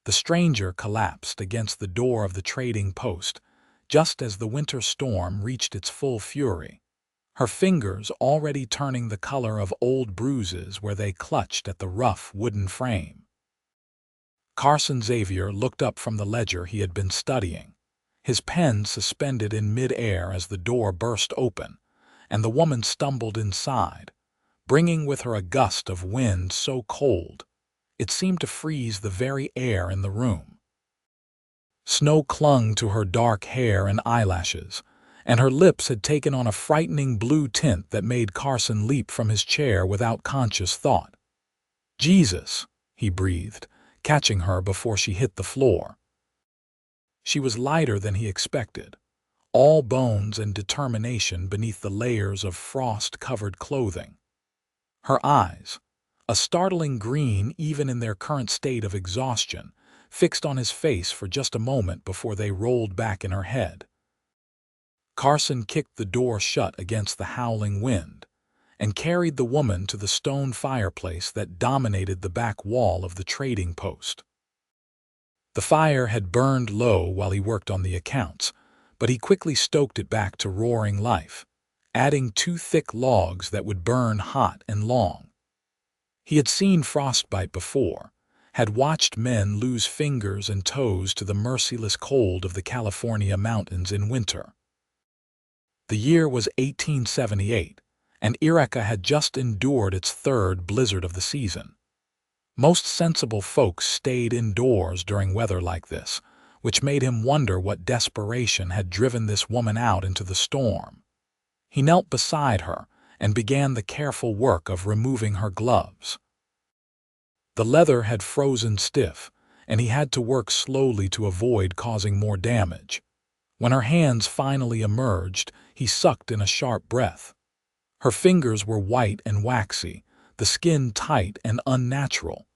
The stranger collapsed against the door of the trading post, just as the winter storm reached its full fury, her fingers already turning the color of old bruises where they clutched at the rough wooden frame. Carson Xavier looked up from the ledger he had been studying, his pen suspended in mid-air as the door burst open, and the woman stumbled inside, bringing with her a gust of wind so cold it seemed to freeze the very air in the room. Snow clung to her dark hair and eyelashes, and her lips had taken on a frightening blue tint that made Carson leap from his chair without conscious thought. "Jesus," he breathed, catching her before she hit the floor. She was lighter than he expected, all bones and determination beneath the layers of frost-covered clothing. Her eyes, a startling green even in their current state of exhaustion, fixed on his face for just a moment before they rolled back in her head. Carson kicked the door shut against the howling wind and carried the woman to the stone fireplace that dominated the back wall of the trading post. The fire had burned low while he worked on the accounts, but he quickly stoked it back to roaring life, adding 2 thick logs that would burn hot and long. He had seen frostbite before, had watched men lose fingers and toes to the merciless cold of the California mountains in winter. The year was 1878, and Eureka had just endured its 3rd blizzard of the season. Most sensible folks stayed indoors during weather like this, which made him wonder what desperation had driven this woman out into the storm. He knelt beside her and began the careful work of removing her gloves. The leather had frozen stiff, and he had to work slowly to avoid causing more damage. When her hands finally emerged, he sucked in a sharp breath. Her fingers were white and waxy, the skin tight and unnatural.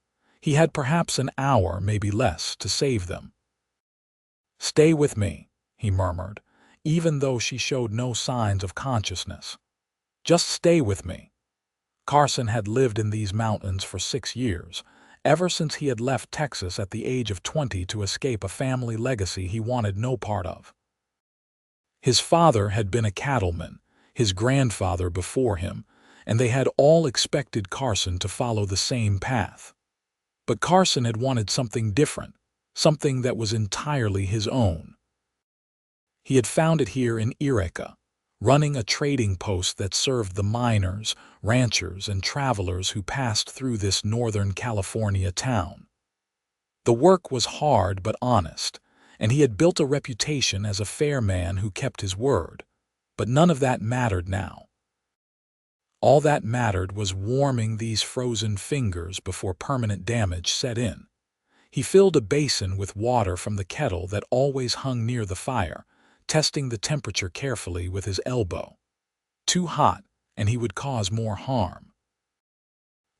He had perhaps an hour, maybe less, to save them. "Stay with me," he murmured, even though she showed no signs of consciousness. "Just stay with me." Carson had lived in these mountains for 6 years, ever since he had left Texas at the age of 20 to escape a family legacy he wanted no part of. His father had been a cattleman, his grandfather before him, and they had all expected Carson to follow the same path. But Carson had wanted something different, something that was entirely his own. He had found it here in Eureka, running a trading post that served the miners, ranchers, and travelers who passed through this Northern California town. The work was hard but honest, and he had built a reputation as a fair man who kept his word. But none of that mattered now. All that mattered was warming these frozen fingers before permanent damage set in. He filled a basin with water from the kettle that always hung near the fire, testing the temperature carefully with his elbow. Too hot, and he would cause more harm.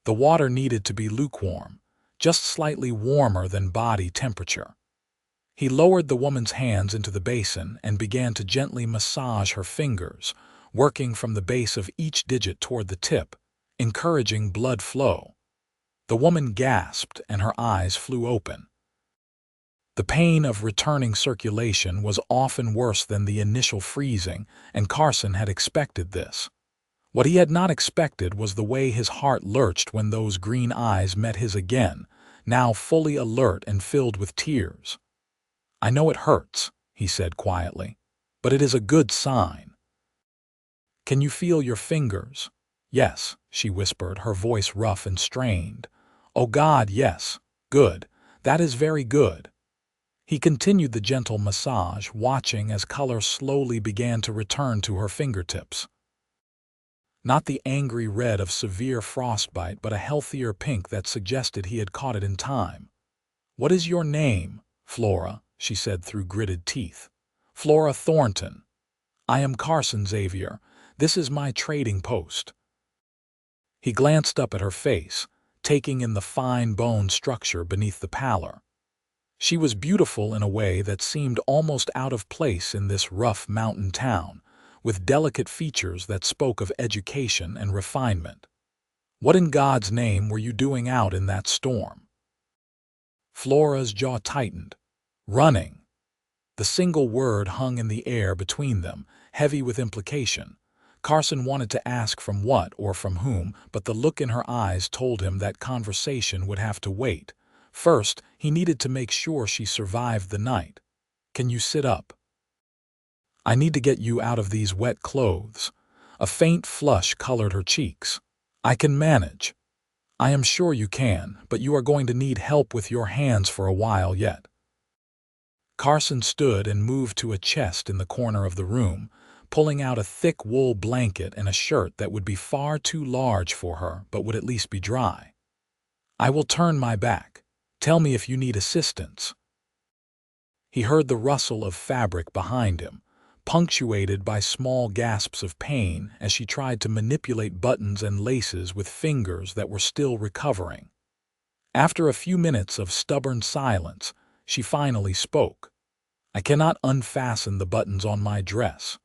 The water needed to be lukewarm, just slightly warmer than body temperature. He lowered the woman's hands into the basin and began to gently massage her fingers, working from the base of each digit toward the tip, encouraging blood flow. The woman gasped and her eyes flew open. The pain of returning circulation was often worse than the initial freezing, and Carson had expected this. What he had not expected was the way his heart lurched when those green eyes met his again, now fully alert and filled with tears. "I know it hurts," he said quietly, "but it is a good sign." "Can you feel your fingers?" "Yes," she whispered, her voice rough and strained. "Oh God, yes. Good. That is very good." He continued the gentle massage, watching as color slowly began to return to her fingertips. Not the angry red of severe frostbite, but a healthier pink that suggested he had caught it in time. "What is your name, Flora?" she said through gritted teeth. "Flora Thornton. I am Carson Xavier. This is my trading post." He glanced up at her face, taking in the fine bone structure beneath the pallor. She was beautiful in a way that seemed almost out of place in this rough mountain town, with delicate features that spoke of education and refinement. "What in God's name were you doing out in that storm?" Flora's jaw tightened. Running. The single word hung in the air between them, heavy with implication. Carson wanted to ask from what or from whom, but the look in her eyes told him that conversation would have to wait. First, he needed to make sure she survived the night. Can you sit up? I need to get you out of these wet clothes. A faint flush colored her cheeks. I can manage. I am sure you can, but you are going to need help with your hands for a while yet. Carson stood and moved to a chest in the corner of the room, pulling out a thick wool blanket and a shirt that would be far too large for her but would at least be dry. I will turn my back. Tell me if you need assistance. He heard the rustle of fabric behind him, punctuated by small gasps of pain as she tried to manipulate buttons and laces with fingers that were still recovering. After a few minutes of stubborn silence, she finally spoke. I cannot unfasten the buttons on my dress.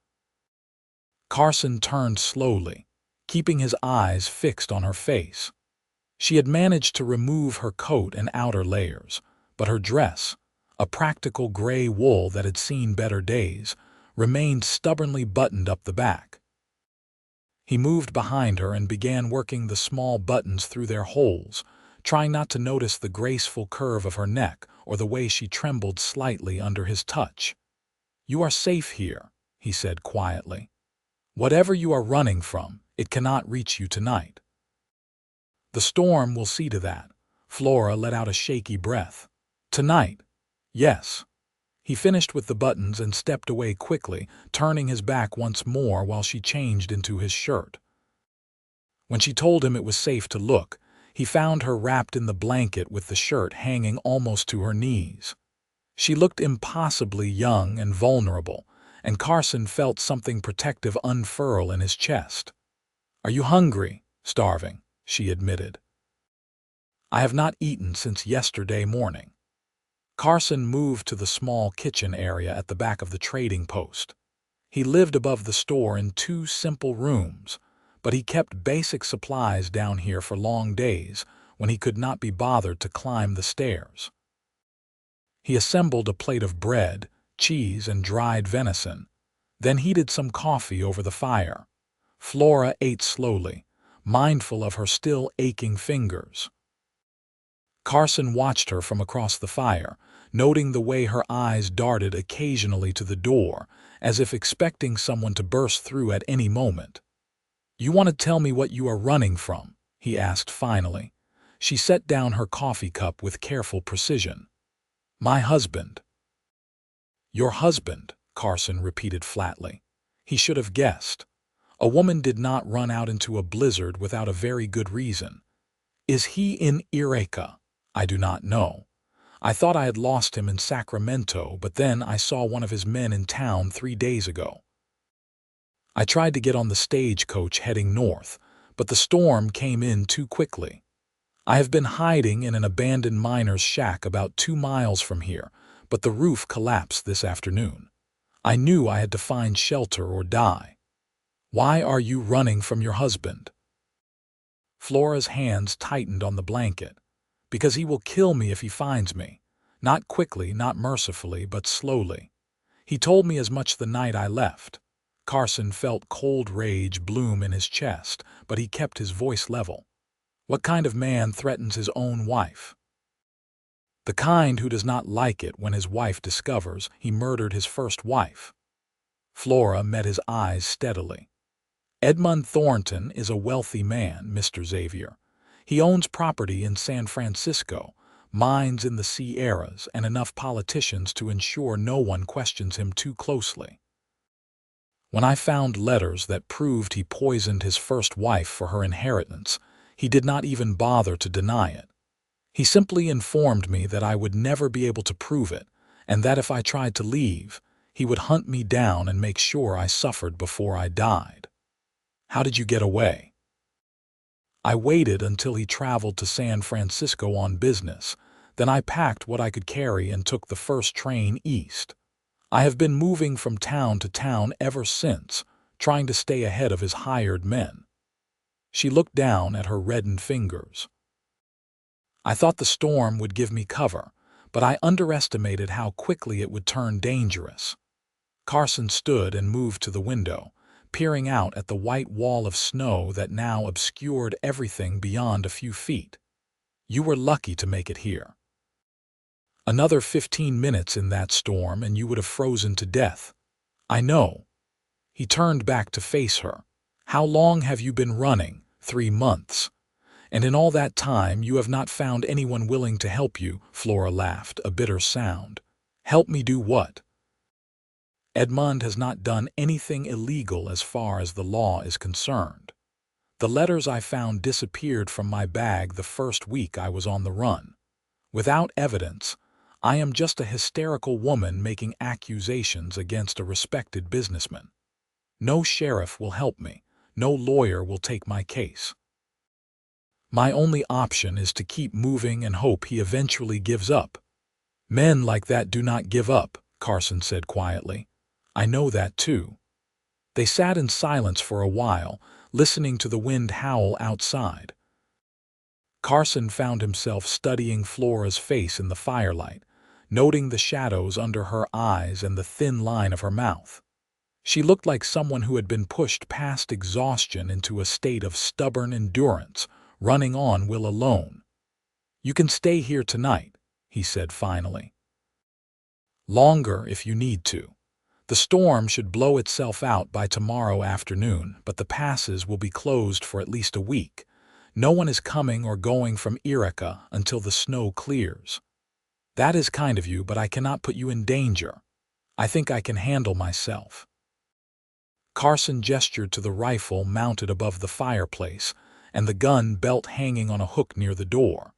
Carson turned slowly, keeping his eyes fixed on her face. She had managed to remove her coat and outer layers, but her dress, a practical gray wool that had seen better days, remained stubbornly buttoned up the back. He moved behind her and began working the small buttons through their holes, trying not to notice the graceful curve of her neck or the way she trembled slightly under his touch. You are safe here, he said quietly. Whatever you are running from, it cannot reach you tonight. The storm will see to that. Flora let out a shaky breath. Tonight? Yes. He finished with the buttons and stepped away quickly, turning his back once more while she changed into his shirt. When she told him it was safe to look, he found her wrapped in the blanket with the shirt hanging almost to her knees. She looked impossibly young and vulnerable, and Carson felt something protective unfurl in his chest. Are you hungry? Starving, she admitted. I have not eaten since yesterday morning. Carson moved to the small kitchen area at the back of the trading post. He lived above the store in 2 simple rooms, but he kept basic supplies down here for long days when he could not be bothered to climb the stairs. He assembled a plate of bread, cheese, and dried venison, then heated some coffee over the fire. Flora ate slowly, mindful of her still aching fingers. Carson watched her from across the fire, noting the way her eyes darted occasionally to the door, as if expecting someone to burst through at any moment. You want to tell me what you are running from? He asked finally. She set down her coffee cup with careful precision. My husband. Your husband, Carson repeated flatly. He should have guessed. A woman did not run out into a blizzard without a very good reason. Is he in Eureka? I do not know. I thought I had lost him in Sacramento, but then I saw one of his men in town 3 days ago. I tried to get on the stagecoach heading north, but the storm came in too quickly. I have been hiding in an abandoned miner's shack about 2 miles from here, but the roof collapsed this afternoon. I knew I had to find shelter or die. Why are you running from your husband? Flora's hands tightened on the blanket. Because he will kill me if he finds me. Not quickly, not mercifully, but slowly. He told me as much the night I left. Carson felt cold rage bloom in his chest, but he kept his voice level. What kind of man threatens his own wife? The kind who does not like it when his wife discovers he murdered his first wife. Flora met his eyes steadily. Edmund Thornton is a wealthy man, Mr. Xavier. He owns property in San Francisco, mines in the Sierras, and enough politicians to ensure no one questions him too closely. When I found letters that proved he poisoned his first wife for her inheritance, he did not even bother to deny it. He simply informed me that I would never be able to prove it, and that if I tried to leave, he would hunt me down and make sure I suffered before I died. How did you get away? I waited until he traveled to San Francisco on business. Then I packed what I could carry and took the first train east. I have been moving from town to town ever since, trying to stay ahead of his hired men. She looked down at her reddened fingers. I thought the storm would give me cover, but I underestimated how quickly it would turn dangerous. Carson stood and moved to the window, peering out at the white wall of snow that now obscured everything beyond a few feet. You were lucky to make it here. Another 15 minutes in that storm and you would have frozen to death. I know. He turned back to face her. How long have you been running? 3 months. And in all that time you have not found anyone willing to help you, Flora laughed, a bitter sound. Help me do what? Edmund has not done anything illegal as far as the law is concerned. The letters I found disappeared from my bag the first week I was on the run. Without evidence, I am just a hysterical woman making accusations against a respected businessman. No sheriff will help me. No lawyer will take my case. My only option is to keep moving and hope he eventually gives up. Men like that do not give up, Carson said quietly. I know that too. They sat in silence for a while, listening to the wind howl outside. Carson found himself studying Flora's face in the firelight, noting the shadows under her eyes and the thin line of her mouth. She looked like someone who had been pushed past exhaustion into a state of stubborn endurance, running on will alone. You can stay here tonight, he said finally. Longer if you need to. The storm should blow itself out by tomorrow afternoon, but the passes will be closed for at least a week. No one is coming or going from Eureka until the snow clears. That is kind of you, but I cannot put you in danger. I think I can handle myself. Carson gestured to the rifle mounted above the fireplace and the gun belt hanging on a hook near the door.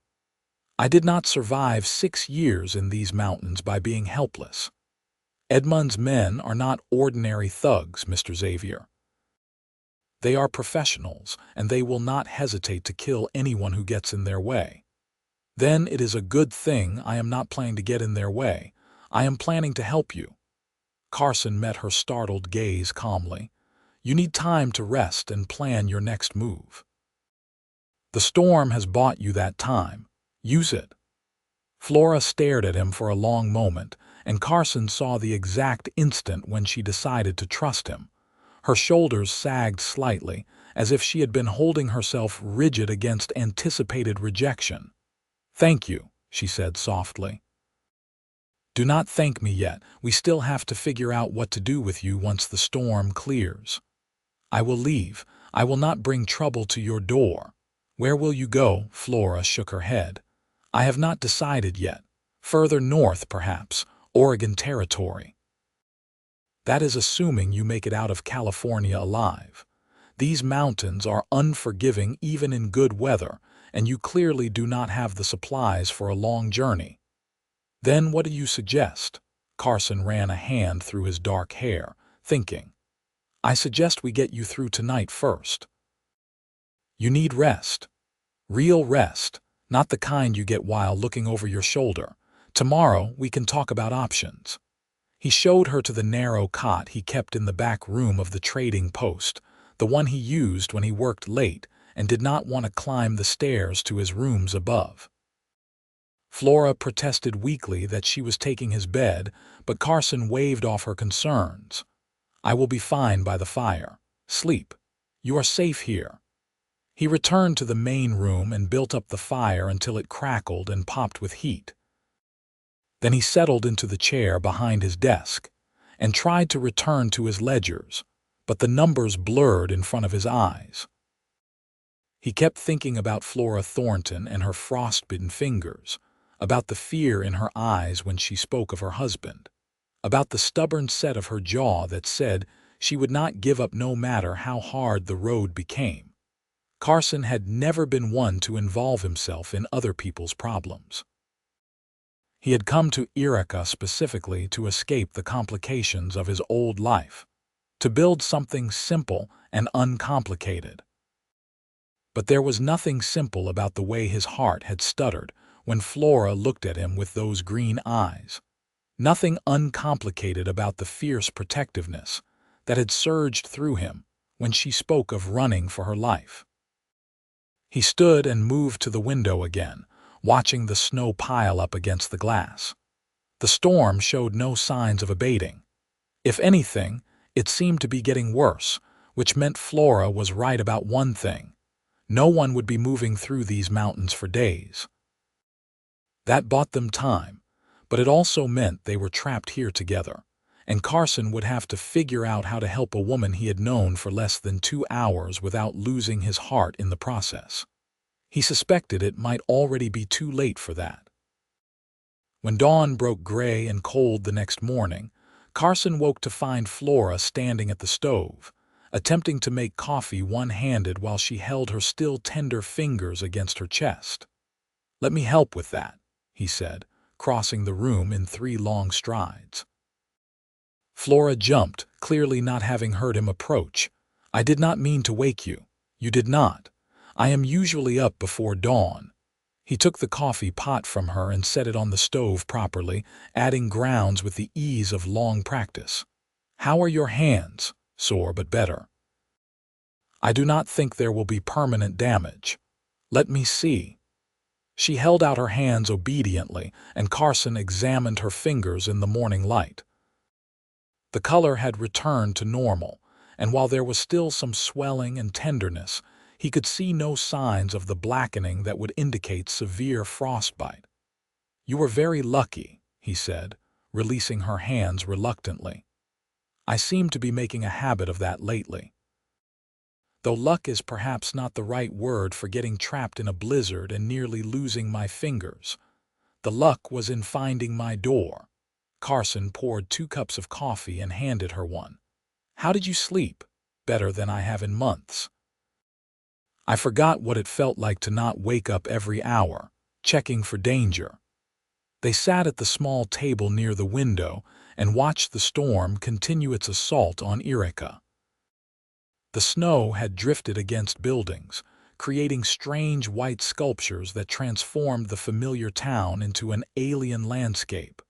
I did not survive 6 years in these mountains by being helpless. Edmund's men are not ordinary thugs, Mr. Xavier. They are professionals, and they will not hesitate to kill anyone who gets in their way. Then it is a good thing I am not planning to get in their way. I am planning to help you. Carson met her startled gaze calmly. You need time to rest and plan your next move. The storm has bought you that time. Use it. Flora stared at him for a long moment, and Carson saw the exact instant when she decided to trust him. Her shoulders sagged slightly, as if she had been holding herself rigid against anticipated rejection. Thank you, she said softly. Do not thank me yet. We still have to figure out what to do with you once the storm clears. I will leave. I will not bring trouble to your door. Where will you go? Flora shook her head. I have not decided yet. Further north, perhaps. Oregon Territory. That is assuming you make it out of California alive. These mountains are unforgiving even in good weather, and you clearly do not have the supplies for a long journey. Then what do you suggest? Carson ran a hand through his dark hair, thinking. I suggest we get you through tonight first. You need rest. Real rest, not the kind you get while looking over your shoulder. Tomorrow we can talk about options. He showed her to the narrow cot he kept in the back room of the trading post, the one he used when he worked late and did not want to climb the stairs to his rooms above. Flora protested weakly that she was taking his bed, but Carson waved off her concerns. I will be fine by the fire. Sleep. You are safe here. He returned to the main room and built up the fire until it crackled and popped with heat. Then he settled into the chair behind his desk and tried to return to his ledgers, but the numbers blurred in front of his eyes. He kept thinking about Flora Thornton and her frostbitten fingers, about the fear in her eyes when she spoke of her husband, about the stubborn set of her jaw that said she would not give up no matter how hard the road became. Carson had never been one to involve himself in other people's problems. He had come to Eureka specifically to escape the complications of his old life, to build something simple and uncomplicated. But there was nothing simple about the way his heart had stuttered when Flora looked at him with those green eyes. Nothing uncomplicated about the fierce protectiveness that had surged through him when she spoke of running for her life. He stood and moved to the window again, watching the snow pile up against the glass. The storm showed no signs of abating. If anything, it seemed to be getting worse, which meant Flora was right about one thing. No one would be moving through these mountains for days. That bought them time, but it also meant they were trapped here together, and Carson would have to figure out how to help a woman he had known for less than 2 hours without losing his heart in the process. He suspected it might already be too late for that. When dawn broke gray and cold the next morning, Carson woke to find Flora standing at the stove, attempting to make coffee one-handed while she held her still tender fingers against her chest. "Let me help with that," he said, crossing the room in 3 long strides. Flora jumped, clearly not having heard him approach. "I did not mean to wake you." "You did not. I am usually up before dawn." He took the coffee pot from her and set it on the stove properly, adding grounds with the ease of long practice. "How are your hands?" "Sore, but better." "I do not think there will be permanent damage." "Let me see." She held out her hands obediently, and Carson examined her fingers in the morning light. The color had returned to normal, and while there was still some swelling and tenderness, he could see no signs of the blackening that would indicate severe frostbite. "You were very lucky," he said, releasing her hands reluctantly. "I seem to be making a habit of that lately." Though luck is perhaps not the right word for getting trapped in a blizzard and nearly losing my fingers, the luck was in finding my door. Carson poured 2 cups of coffee and handed her one. "How did you sleep?" "Better than I have in months." I forgot what it felt like to not wake up every hour, checking for danger. They sat at the small table near the window and watched the storm continue its assault on Eureka. The snow had drifted against buildings, creating strange white sculptures that transformed the familiar town into an alien landscape.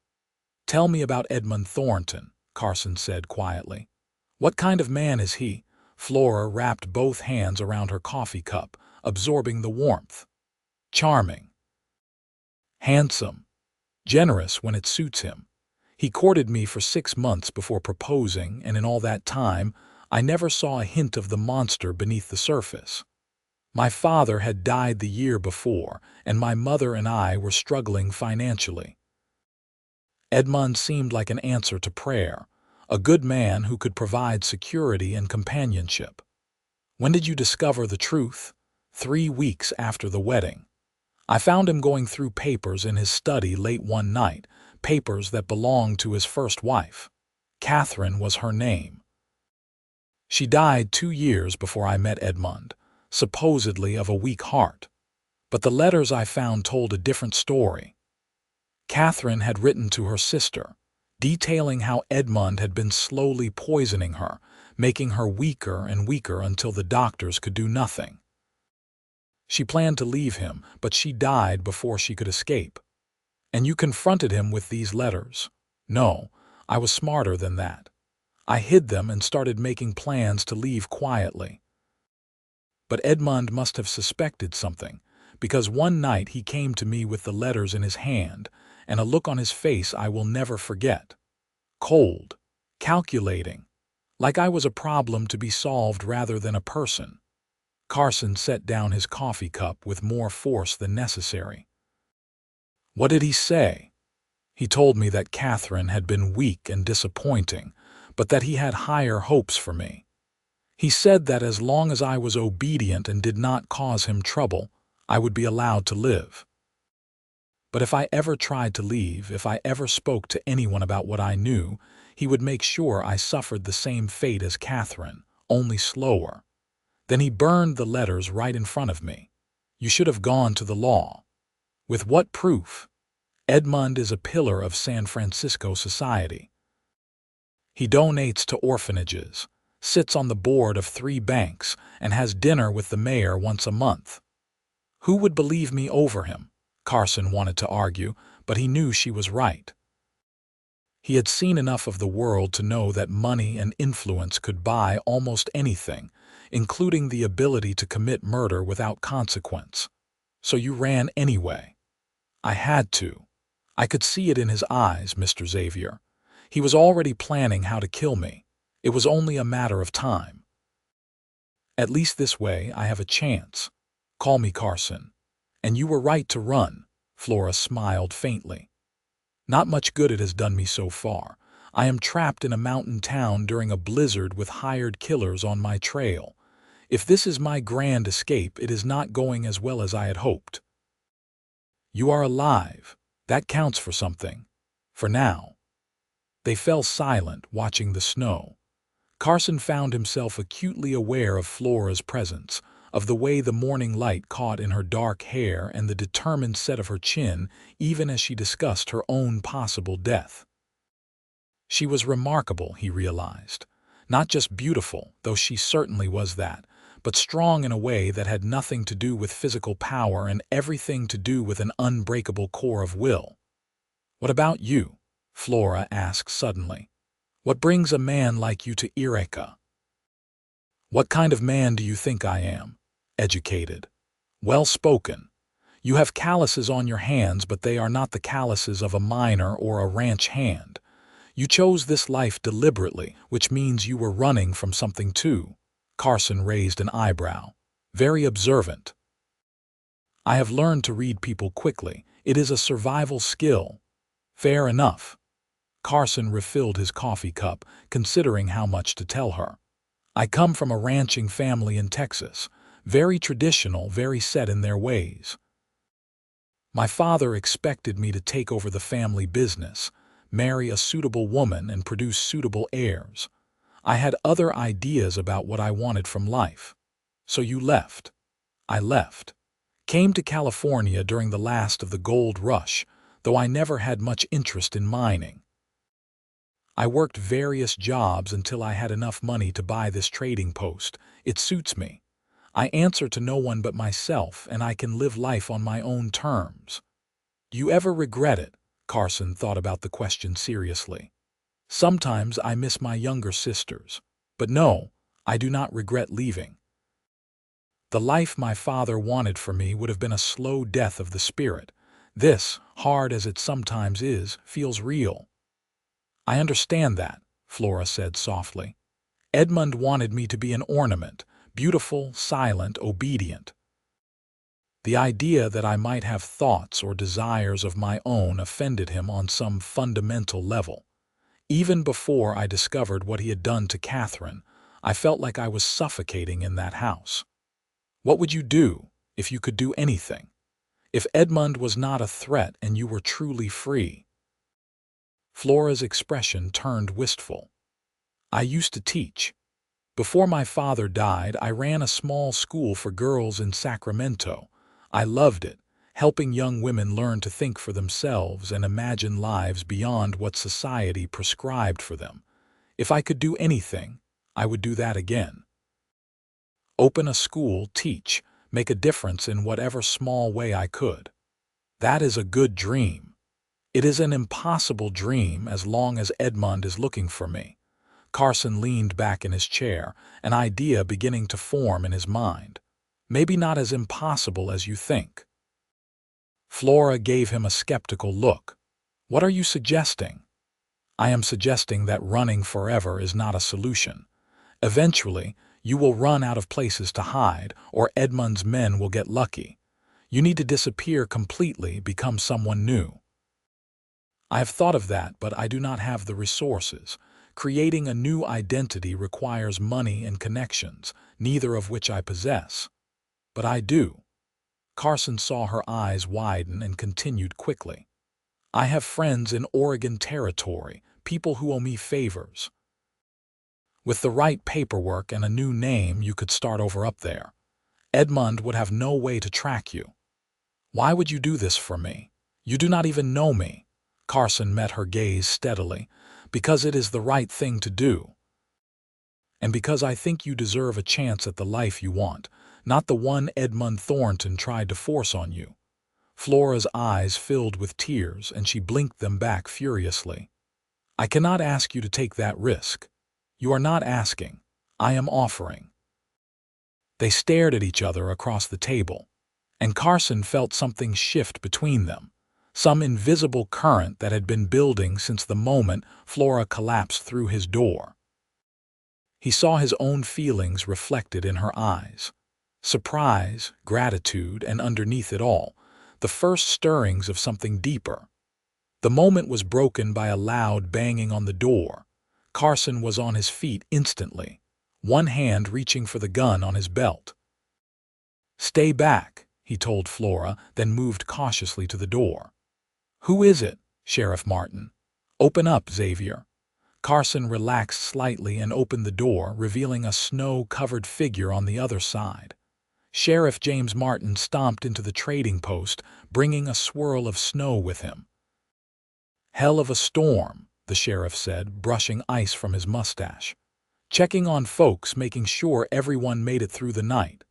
"Tell me about Edmund Thornton," Carson said quietly. "What kind of man is he?" Flora wrapped both hands around her coffee cup, absorbing the warmth. "Charming. Handsome. Generous when it suits him. He courted me for 6 months before proposing, and in all that time, I never saw a hint of the monster beneath the surface. My father had died the year before, and my mother and I were struggling financially. Edmund seemed like an answer to prayer, a good man who could provide security and companionship." "When did you discover the truth?" 3 weeks after the wedding. I found him going through papers in his study late one night, papers that belonged to his first wife. Catherine was her name. She died 2 years before I met Edmund, supposedly of a weak heart. But the letters I found told a different story. Catherine had written to her sister, detailing how Edmund had been slowly poisoning her, making her weaker and weaker until the doctors could do nothing. She planned to leave him, but she died before she could escape. "And you confronted him with these letters?" "No, I was smarter than that. I hid them and started making plans to leave quietly." But Edmund must have suspected something, because one night he came to me with the letters in his hand, and a look on his face I will never forget. Cold, calculating, like I was a problem to be solved rather than a person. Carson set down his coffee cup with more force than necessary. "What did he say?" "He told me that Catherine had been weak and disappointing, but that he had higher hopes for me. He said that as long as I was obedient and did not cause him trouble, I would be allowed to live. But if I ever tried to leave, if I ever spoke to anyone about what I knew, he would make sure I suffered the same fate as Catherine, only slower. Then he burned the letters right in front of me. You should have gone to the law." "With what proof?" "Edmund is a pillar of San Francisco society. He donates to orphanages, sits on the board of 3 banks, and has dinner with the mayor once a month." "Who would believe me over him?" Carson wanted to argue, but he knew she was right. He had seen enough of the world to know that money and influence could buy almost anything, including the ability to commit murder without consequence. "So you ran anyway." I had to. I could see it in his eyes, Mr. Xavier. He was already planning how to kill me. It was only a matter of time. At least this way I have a chance. Call me Carson. And you were right to run, Flora smiled faintly. Not much good it has done me so far. I am trapped in a mountain town during a blizzard with hired killers on my trail. If this is my grand escape, it is not going as well as I had hoped. You are alive. That counts for something. For now. They fell silent, watching the snow. Carson found himself acutely aware of Flora's presence, of the way the morning light caught in her dark hair and the determined set of her chin, even as she discussed her own possible death. She was remarkable, he realized. Not just beautiful, though she certainly was that, but strong in a way that had nothing to do with physical power and everything to do with an unbreakable core of will. "What about you?" Flora asked suddenly. "What brings a man like you to Eureka?" "What kind of man do you think I am? Educated. Well-spoken. You have calluses on your hands, but they are not the calluses of a miner or a ranch hand. You chose this life deliberately, which means you were running from something too." Carson raised an eyebrow. "Very observant." "I have learned to read people quickly. It is a survival skill." "Fair enough." Carson refilled his coffee cup, considering how much to tell her. "I come from a ranching family in Texas. Very traditional, very set in their ways. My father expected me to take over the family business, marry a suitable woman and produce suitable heirs. I had other ideas about what I wanted from life. So you left." "I left. Came to California during the last of the gold rush, though I never had much interest in mining. I worked various jobs until I had enough money to buy this trading post. It suits me. I answer to no one but myself, and I can live life on my own terms." "Do you ever regret it?" Carson thought about the question seriously. "Sometimes I miss my younger sisters. But no, I do not regret leaving. The life my father wanted for me would have been a slow death of the spirit. This, hard as it sometimes is, feels real." "I understand that," Flora said softly. "Edmund wanted me to be an ornament, beautiful, silent, obedient. The idea that I might have thoughts or desires of my own offended him on some fundamental level. Even before I discovered what he had done to Catherine, I felt like I was suffocating in that house. What would you do if you could do anything? If Edmund was not a threat and you were truly free?" Flora's expression turned wistful. "I used to teach. Before my father died, I ran a small school for girls in Sacramento. I loved it, helping young women learn to think for themselves and imagine lives beyond what society prescribed for them. If I could do anything, I would do that again. Open a school, teach, make a difference in whatever small way I could. That is a good dream. It is an impossible dream as long as Edmund is looking for me." Carson leaned back in his chair, an idea beginning to form in his mind. "Maybe not as impossible as you think." Flora gave him a skeptical look. "What are you suggesting?" "I am suggesting that running forever is not a solution. Eventually, you will run out of places to hide, or Edmund's men will get lucky. You need to disappear completely, become someone new." "I have thought of that, but I do not have the resources. Creating a new identity requires money and connections, neither of which I possess." "But I do." Carson saw her eyes widen and continued quickly. "I have friends in Oregon Territory, people who owe me favors. With the right paperwork and a new name, you could start over up there. Edmund would have no way to track you." "Why would you do this for me? You do not even know me." Carson met her gaze steadily. "Because it is the right thing to do. And because I think you deserve a chance at the life you want, not the one Edmund Thornton tried to force on you." Flora's eyes filled with tears, and she blinked them back furiously. "I cannot ask you to take that risk. You are not asking. I am offering." They stared at each other across the table, and Carson felt something shift between them. some invisible current that had been building since the moment Flora collapsed through his door. He saw his own feelings reflected in her eyes. Surprise, gratitude, and underneath it all, the first stirrings of something deeper. The moment was broken by a loud banging on the door. Carson was on his feet instantly, one hand reaching for the gun on his belt. "Stay back," he told Flora, then moved cautiously to the door. "Who is it, Sheriff Martin?" "Open up, Xavier." Carson relaxed slightly and opened the door, revealing a snow-covered figure on the other side. Sheriff James Martin stomped into the trading post, bringing a swirl of snow with him. "Hell of a storm," the sheriff said, brushing ice from his mustache. "Checking on folks, making sure everyone made it through the night."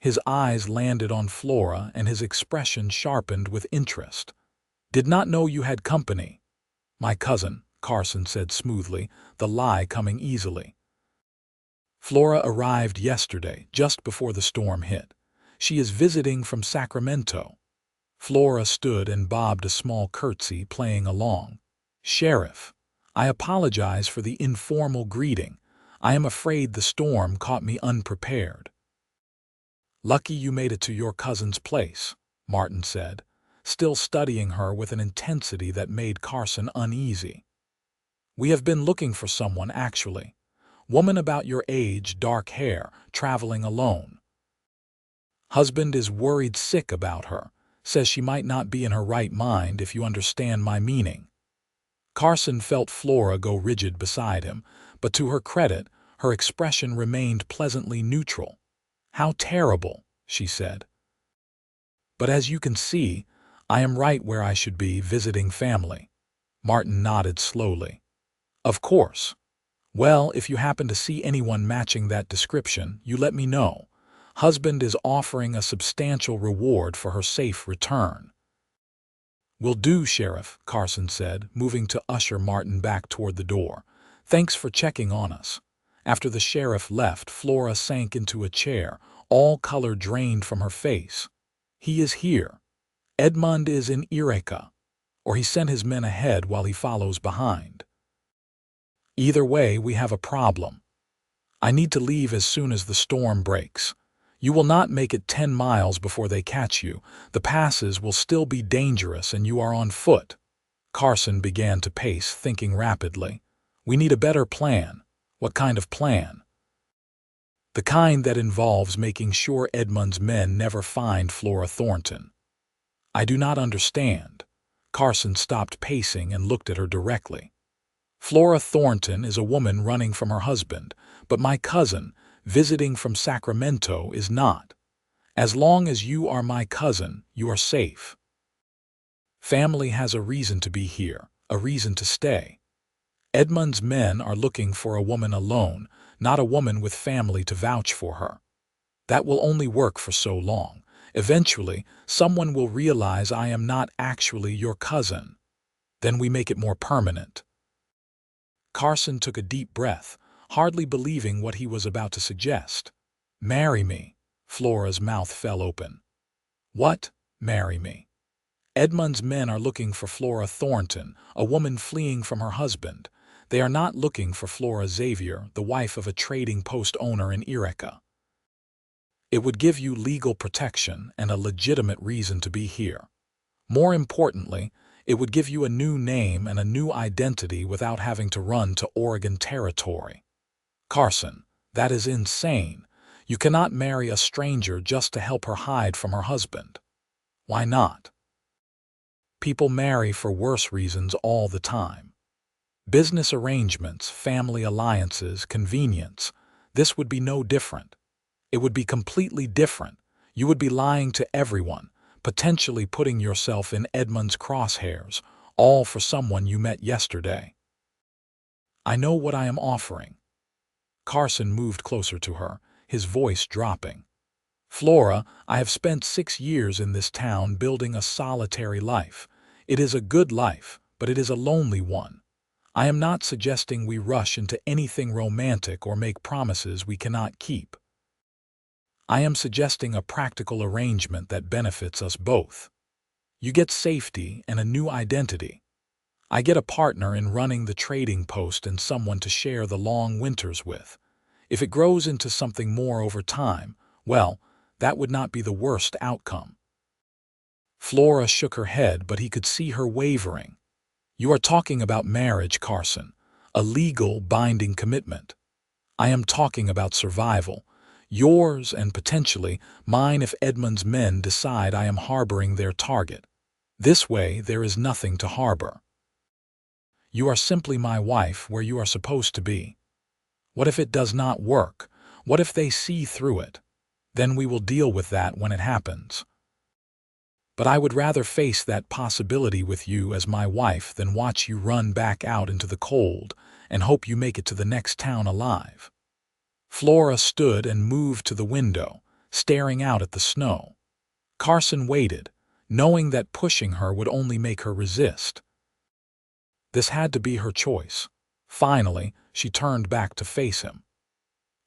His eyes landed on Flora, and his expression sharpened with interest. "Did not know you had company." "My cousin," Carson said smoothly, the lie coming easily. "Flora arrived yesterday, just before the storm hit. She is visiting from Sacramento." Flora stood and bobbed a small curtsy, playing along. "Sheriff, I apologize for the informal greeting. I am afraid the storm caught me unprepared." "Lucky you made it to your cousin's place," Martin said, still studying her with an intensity that made Carson uneasy. "We have been looking for someone, actually. Woman about your age, dark hair, traveling alone. Husband is worried sick about her, says she might not be in her right mind, if you understand my meaning." Carson felt Flora go rigid beside him, but to her credit, her expression remained pleasantly neutral. "How terrible," she said. "But as you can see, I am right where I should be, visiting family." Martin nodded slowly. "Of course. Well, if you happen to see anyone matching that description, you let me know. Husband is offering a substantial reward for her safe return." "Will do, Sheriff," Carson said, moving to usher Martin back toward the door. "Thanks for checking on us." After the sheriff left, Flora sank into a chair, all color drained from her face. "He is here. Edmund is in Eureka. Or he sent his men ahead while he follows behind. Either way, we have a problem. I need to leave as soon as the storm breaks. You will not make it 10 miles before they catch you. The passes will still be dangerous and you are on foot." Carson began to pace, thinking rapidly. "We need a better plan." "What kind of plan?" "The kind that involves making sure Edmund's men never find Flora Thornton." "I do not understand." Carson stopped pacing and looked at her directly. "Flora Thornton is a woman running from her husband, but my cousin, visiting from Sacramento, is not. As long as you are my cousin, you are safe. Family has a reason to be here, a reason to stay. Edmund's men are looking for a woman alone, not a woman with family to vouch for her. That will only work for so long. Eventually, someone will realize I am not actually your cousin. Then we make it more permanent." Carson took a deep breath, hardly believing what he was about to suggest. "Marry me." Flora's mouth fell open. "What? Marry me?" "Edmund's men are looking for Flora Thornton, a woman fleeing from her husband. They are not looking for Flora Xavier, the wife of a trading post owner in Eureka. It would give you legal protection and a legitimate reason to be here. More importantly, it would give you a new name and a new identity without having to run to Oregon territory." "Carson, that is insane. You cannot marry a stranger just to help her hide from her husband." "Why not?" "People marry for worse reasons all the time. Business arrangements, family alliances, convenience. This would be no different. It would be completely different. You would be lying to everyone, potentially putting yourself in Edmund's crosshairs, all for someone you met yesterday." "I know what I am offering." Carson moved closer to her, his voice dropping. "Flora, I have spent 6 years in this town building a solitary life. It is a good life, but it is a lonely one. I am not suggesting we rush into anything romantic or make promises we cannot keep. I am suggesting a practical arrangement that benefits us both. You get safety and a new identity. I get a partner in running the trading post and someone to share the long winters with. If it grows into something more over time, well, that would not be the worst outcome. Flora shook her head, but he could see her wavering. You are talking about marriage, Carson, a legal, binding commitment. I am talking about survival, yours and potentially mine if Edmund's men decide I am harboring their target. This way, there is nothing to harbor. You are simply my wife where you are supposed to be. What if it does not work? What if they see through it? Then we will deal with that when it happens. But I would rather face that possibility with you as my wife than watch you run back out into the cold and hope you make it to the next town alive. Flora stood and moved to the window, staring out at the snow. Carson waited, knowing that pushing her would only make her resist. This had to be her choice. Finally, she turned back to face him.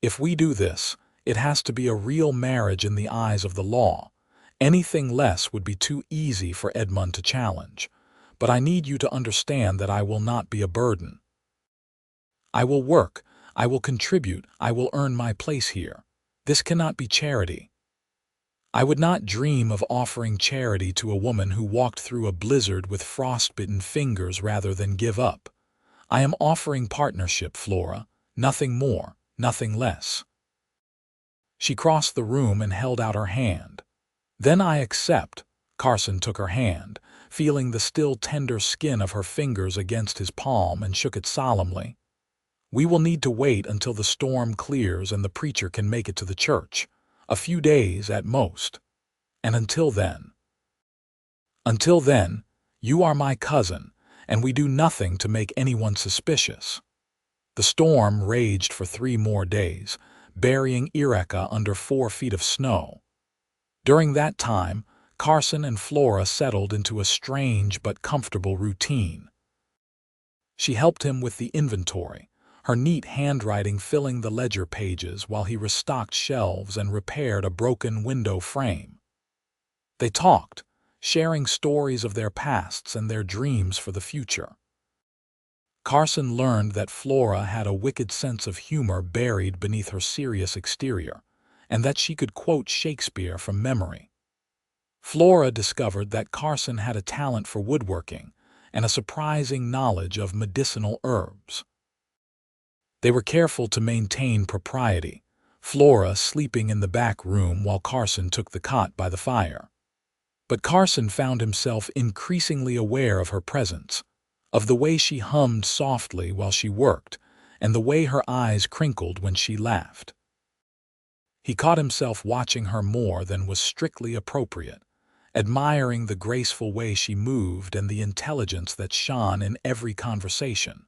If we do this, it has to be a real marriage in the eyes of the law. Anything less would be too easy for Edmund to challenge. But I need you to understand that I will not be a burden. I will work, I will contribute, I will earn my place here. This cannot be charity. I would not dream of offering charity to a woman who walked through a blizzard with frostbitten fingers rather than give up. I am offering partnership, Flora, nothing more, nothing less. She crossed the room and held out her hand. Then I accept. Carson took her hand, feeling the still tender skin of her fingers against his palm, and shook it solemnly. We will need to wait until the storm clears and the preacher can make it to the church. A few days at most. And until then, you are my cousin, and we do nothing to make anyone suspicious. The storm raged for 3 more days, burying Eureka under 4 feet of snow. During that time, Carson and Flora settled into a strange but comfortable routine. She helped him with the inventory, her neat handwriting filling the ledger pages while he restocked shelves and repaired a broken window frame. They talked, sharing stories of their pasts and their dreams for the future. Carson learned that Flora had a wicked sense of humor buried beneath her serious exterior, and that she could quote Shakespeare from memory. Flora discovered that Carson had a talent for woodworking and a surprising knowledge of medicinal herbs. They were careful to maintain propriety, Flora sleeping in the back room while Carson took the cot by the fire. But Carson found himself increasingly aware of her presence, of the way she hummed softly while she worked, and the way her eyes crinkled when she laughed. He caught himself watching her more than was strictly appropriate, admiring the graceful way she moved and the intelligence that shone in every conversation.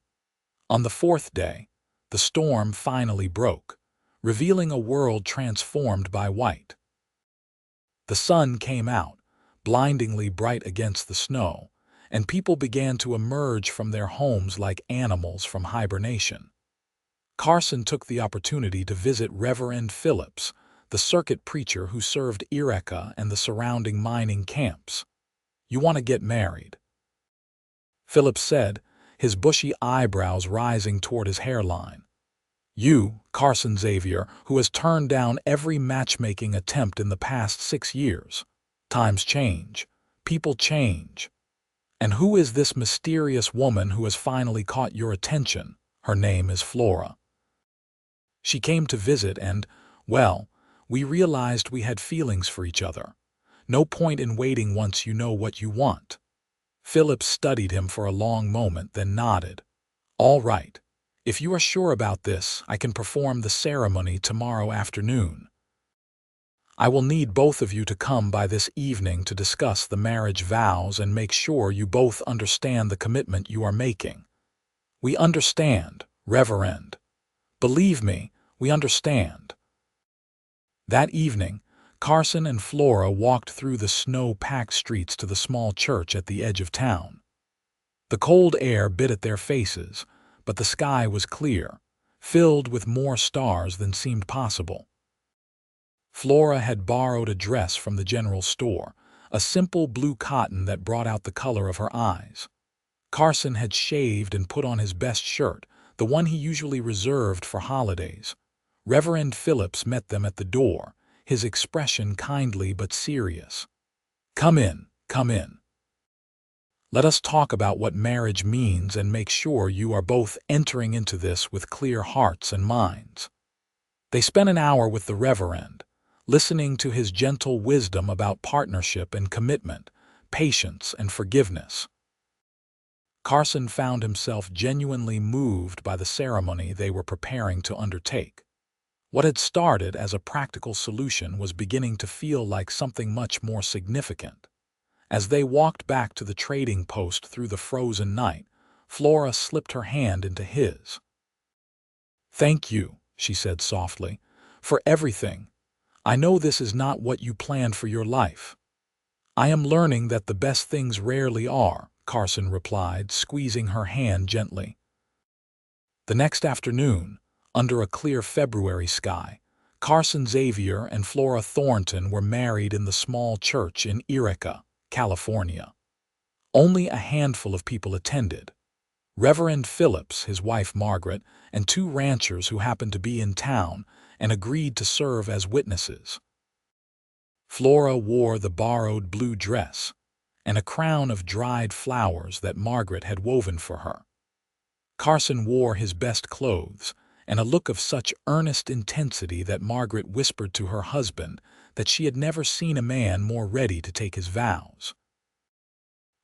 On the 4th day, the storm finally broke, revealing a world transformed by white. The sun came out, blindingly bright against the snow, and people began to emerge from their homes like animals from hibernation. Carson took the opportunity to visit Reverend Phillips, the circuit preacher who served Eureka and the surrounding mining camps. "You want to get married?" Phillips said, his bushy eyebrows rising toward his hairline. "You, Carson Xavier, who has turned down every matchmaking attempt in the past 6 years. Times change. People change. And who is this mysterious woman who has finally caught your attention? Her name is Flora. She came to visit and, well, we realized we had feelings for each other. No point in waiting once you know what you want." Phillips studied him for a long moment, then nodded. "All right. If you are sure about this, I can perform the ceremony tomorrow afternoon. I will need both of you to come by this evening to discuss the marriage vows and make sure you both understand the commitment you are making." "We understand, Reverend. Believe me, we understand." That evening, Carson and Flora walked through the snow-packed streets to the small church at the edge of town. The cold air bit at their faces, but the sky was clear, filled with more stars than seemed possible. Flora had borrowed a dress from the general store, a simple blue cotton that brought out the color of her eyes. Carson had shaved and put on his best shirt, the one he usually reserved for holidays. Reverend Phillips met them at the door, his expression kindly but serious. "Come in, come in. Let us talk about what marriage means and make sure you are both entering into this with clear hearts and minds." They spent an hour with the Reverend, listening to his gentle wisdom about partnership and commitment, patience and forgiveness. Carson found himself genuinely moved by the ceremony they were preparing to undertake. What had started as a practical solution was beginning to feel like something much more significant. As they walked back to the trading post through the frozen night, Flora slipped her hand into his. "Thank you," she said softly, "for everything. I know this is not what you planned for your life." "I am learning that the best things rarely are," Carson replied, squeezing her hand gently. The next afternoon, under a clear February sky, Carson Xavier and Flora Thornton were married in the small church in Eureka, California. Only a handful of people attended. Reverend Phillips, his wife Margaret, and two ranchers who happened to be in town and agreed to serve as witnesses. Flora wore the borrowed blue dress and a crown of dried flowers that Margaret had woven for her. Carson wore his best clothes and a look of such earnest intensity that Margaret whispered to her husband that she had never seen a man more ready to take his vows.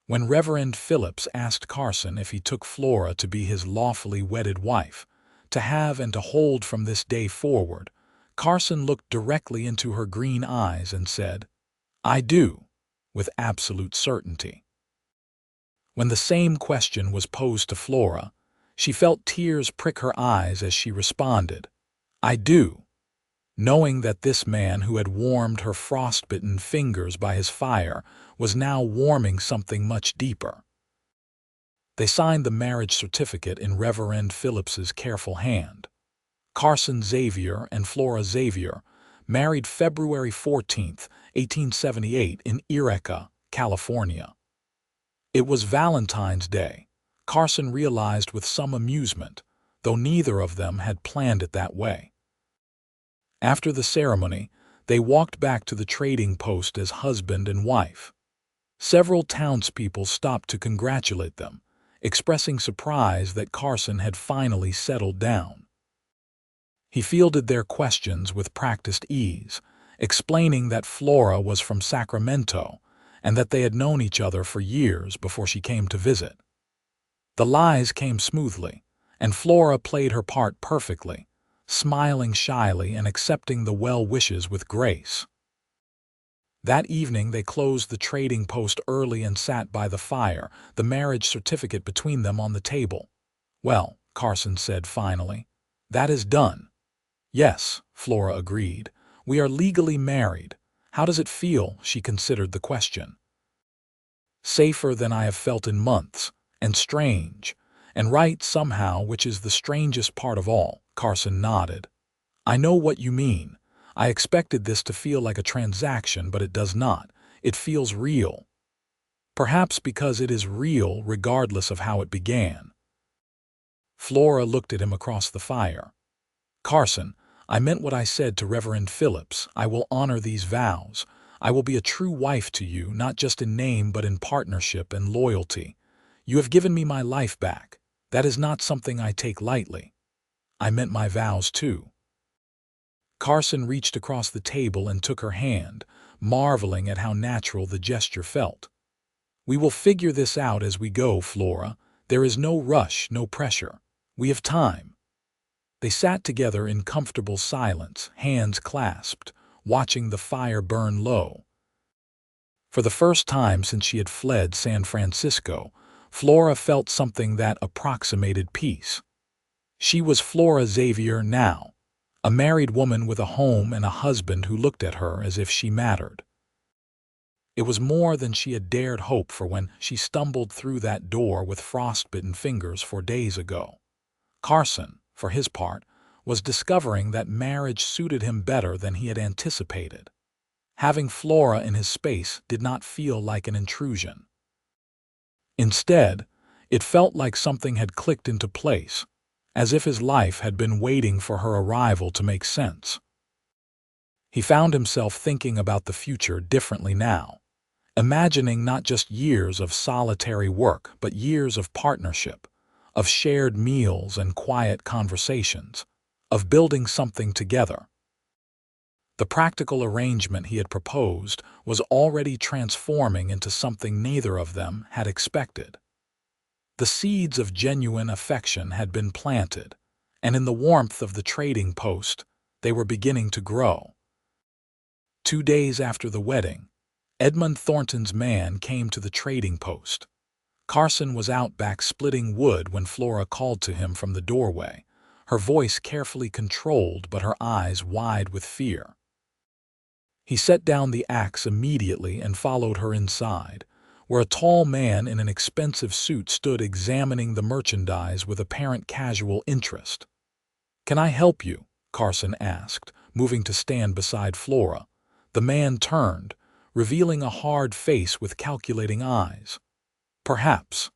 When Reverend Phillips asked Carson if he took Flora to be his lawfully wedded wife, to have and to hold from this day forward, Carson looked directly into her green eyes and said, "I do," with absolute certainty. When the same question was posed to Flora, she felt tears prick her eyes as she responded, "I do," knowing that this man who had warmed her frostbitten fingers by his fire was now warming something much deeper. They signed the marriage certificate in Reverend Phillips's careful hand. Carson Xavier and Flora Xavier, married February 14, 1878 in Eureka, California. It was Valentine's Day, Carson realized with some amusement, though neither of them had planned it that way. After the ceremony, they walked back to the trading post as husband and wife. Several townspeople stopped to congratulate them, expressing surprise that Carson had finally settled down. He fielded their questions with practiced ease, explaining that Flora was from Sacramento and that they had known each other for years before she came to visit. The lies came smoothly, and Flora played her part perfectly, smiling shyly and accepting the well wishes with grace. That evening they closed the trading post early and sat by the fire, the marriage certificate between them on the table. "Well," Carson said finally, "that is done." "Yes," Flora agreed. "We are legally married. How does it feel?" She considered the question. "Safer than I have felt in months, and strange, and right somehow, which is the strangest part of all," Carson nodded. "I know what you mean. I expected this to feel like a transaction, but it does not. It feels real. Perhaps because it is real regardless of how it began." Flora looked at him across the fire. "Carson, I meant what I said to Reverend Phillips. I will honor these vows. I will be a true wife to you, not just in name but in partnership and loyalty. You have given me my life back. That is not something I take lightly. I meant my vows too." Carson reached across the table and took her hand, marveling at how natural the gesture felt. "We will figure this out as we go, Flora. There is no rush, no pressure. We have time." They sat together in comfortable silence, hands clasped, watching the fire burn low. For the first time since she had fled San Francisco, Flora felt something that approximated peace. She was Flora Xavier now, a married woman with a home and a husband who looked at her as if she mattered. It was more than she had dared hope for when she stumbled through that door with frostbitten fingers 4 days ago. Carson, for his part, was discovering that marriage suited him better than he had anticipated. Having Flora in his space did not feel like an intrusion. Instead, it felt like something had clicked into place, as if his life had been waiting for her arrival to make sense. He found himself thinking about the future differently now, imagining not just years of solitary work, but years of partnership, of shared meals and quiet conversations, of building something together. The practical arrangement he had proposed was already transforming into something neither of them had expected. The seeds of genuine affection had been planted, and in the warmth of the trading post, they were beginning to grow. 2 days after the wedding, Edmund Thornton's man came to the trading post. Carson was out back splitting wood when Flora called to him from the doorway, her voice carefully controlled but her eyes wide with fear. He set down the axe immediately and followed her inside, where a tall man in an expensive suit stood examining the merchandise with apparent casual interest. "Can I help you?" Carson asked, moving to stand beside Flora. The man turned, revealing a hard face with calculating eyes. "Perhaps.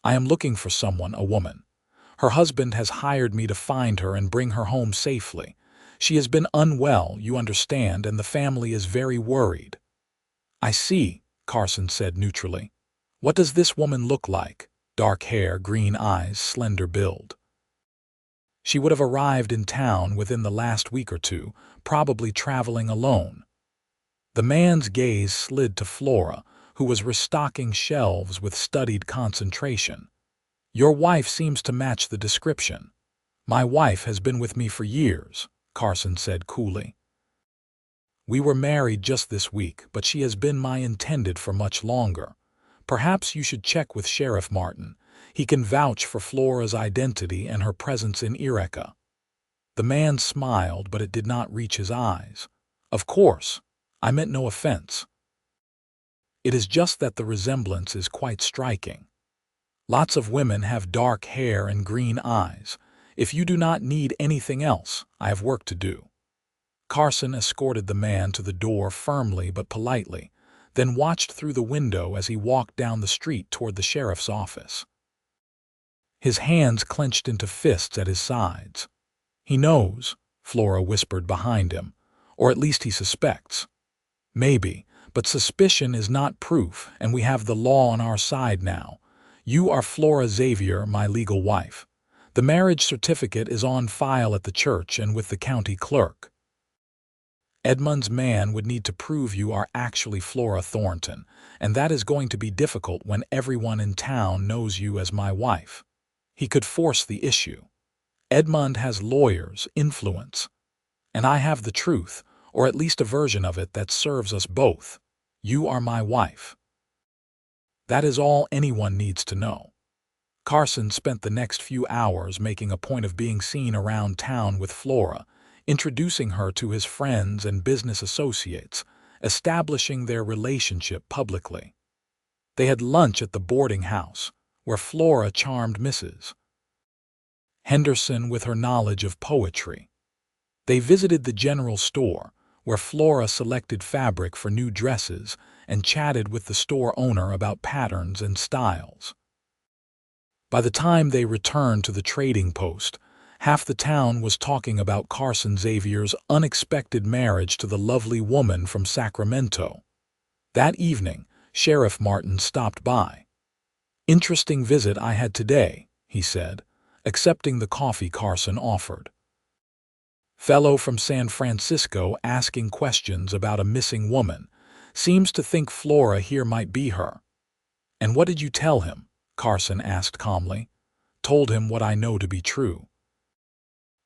I am looking for someone, a woman. Her husband has hired me to find her and bring her home safely. She has been unwell, you understand, and the family is very worried." "I see," Carson said neutrally. "What does this woman look like?" Dark hair, green eyes, slender build. "She would have arrived in town within the last week or two, probably traveling alone." The man's gaze slid to Flora, who was restocking shelves with studied concentration. "Your wife seems to match the description." "My wife has been with me for years," Carson said coolly. "We were married just this week, but she has been my intended for much longer. Perhaps you should check with Sheriff Martin. He can vouch for Flora's identity and her presence in Eureka." The man smiled, but it did not reach his eyes. "Of course, I meant no offense. It is just that the resemblance is quite striking. Lots of women have dark hair and green eyes. If you do not need anything else, I have work to do." Carson escorted the man to the door firmly but politely, then watched through the window as he walked down the street toward the sheriff's office. His hands clenched into fists at his sides. "He knows," Flora whispered behind him, "or at least he suspects." "Maybe, but suspicion is not proof, and we have the law on our side now. You are Flora Xavier, my legal wife. The marriage certificate is on file at the church and with the county clerk. Edmund's man would need to prove you are actually Flora Thornton, and that is going to be difficult when everyone in town knows you as my wife. He could force the issue. Edmund has lawyers, influence, and I have the truth, or at least a version of it that serves us both. You are my wife. That is all anyone needs to know." Carson spent the next few hours making a point of being seen around town with Flora, introducing her to his friends and business associates, establishing their relationship publicly. They had lunch at the boarding house, where Flora charmed Mrs. Henderson with her knowledge of poetry. They visited the general store, where Flora selected fabric for new dresses and chatted with the store owner about patterns and styles. By the time they returned to the trading post, half the town was talking about Carson Xavier's unexpected marriage to the lovely woman from Sacramento. That evening, Sheriff Martin stopped by. "Interesting visit I had today," he said, accepting the coffee Carson offered. "Fellow from San Francisco asking questions about a missing woman. Seems to think Flora here might be her." "And what did you tell him?" Carson asked calmly. "Told him what I know to be true.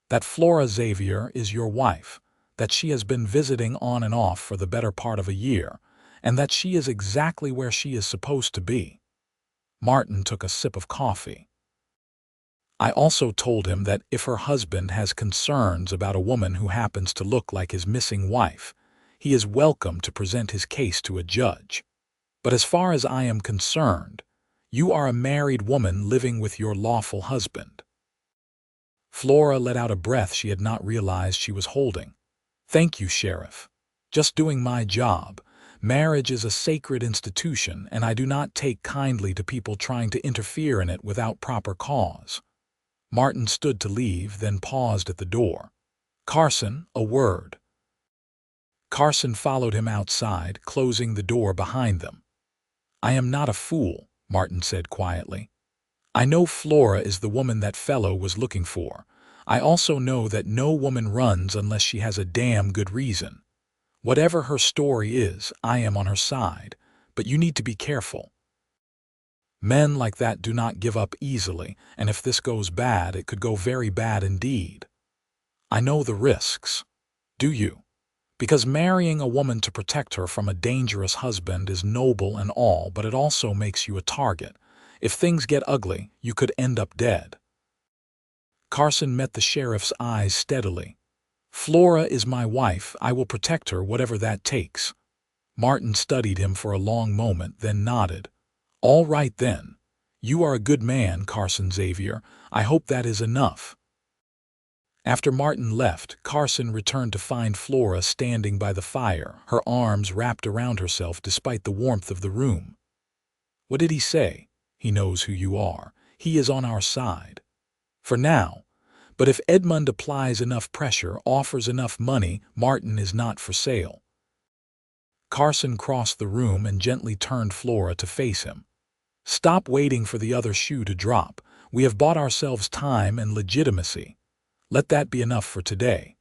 That Flora Xavier is your wife, that she has been visiting on and off for the better part of a year, and that she is exactly where she is supposed to be." Martin took a sip of coffee. "I also told him that if her husband has concerns about a woman who happens to look like his missing wife, he is welcome to present his case to a judge. But as far as I am concerned, you are a married woman living with your lawful husband." Flora let out a breath she had not realized she was holding. "Thank you, Sheriff. Just doing my job. Marriage is a sacred institution, and I do not take kindly to people trying to interfere in it without proper cause." Martin stood to leave, then paused at the door. "Carson, a word." Carson followed him outside, closing the door behind them. "I am not a fool," Martin said quietly. "I know Flora is the woman that fellow was looking for. I also know that no woman runs unless she has a damn good reason. Whatever her story is, I am on her side, but you need to be careful. Men like that do not give up easily, and if this goes bad, it could go very bad indeed. I know the risks. Do you? Because marrying a woman to protect her from a dangerous husband is noble and all, but it also makes you a target. If things get ugly, you could end up dead." Carson met the sheriff's eyes steadily. "Flora is my wife. I will protect her, whatever that takes." Martin studied him for a long moment, then nodded. "All right then. You are a good man, Carson Xavier. I hope that is enough." After Martin left, Carson returned to find Flora standing by the fire, her arms wrapped around herself despite the warmth of the room. "What did he say? He knows who you are. He is on our side. For now. But if Edmund applies enough pressure, offers enough money, Martin is not for sale." Carson crossed the room and gently turned Flora to face him. "Stop waiting for the other shoe to drop. We have bought ourselves time and legitimacy. Let that be enough for today."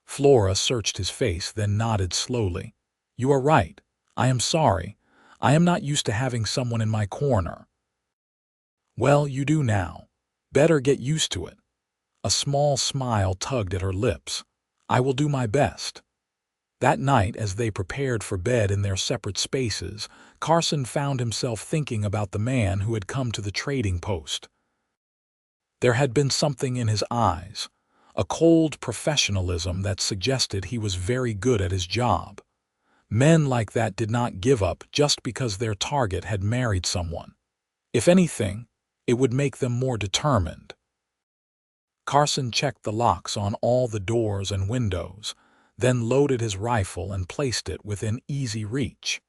Flora searched his face, then nodded slowly. "You are right. I am sorry. I am not used to having someone in my corner." "Well, you do now. Better get used to it." A small smile tugged at her lips. "I will do my best." That night, as they prepared for bed in their separate spaces, Carson found himself thinking about the man who had come to the trading post. There had been something in his eyes, a cold professionalism that suggested he was very good at his job. Men like that did not give up just because their target had married someone. If anything, it would make them more determined. Carson checked the locks on all the doors and windows, then loaded his rifle and placed it within easy reach.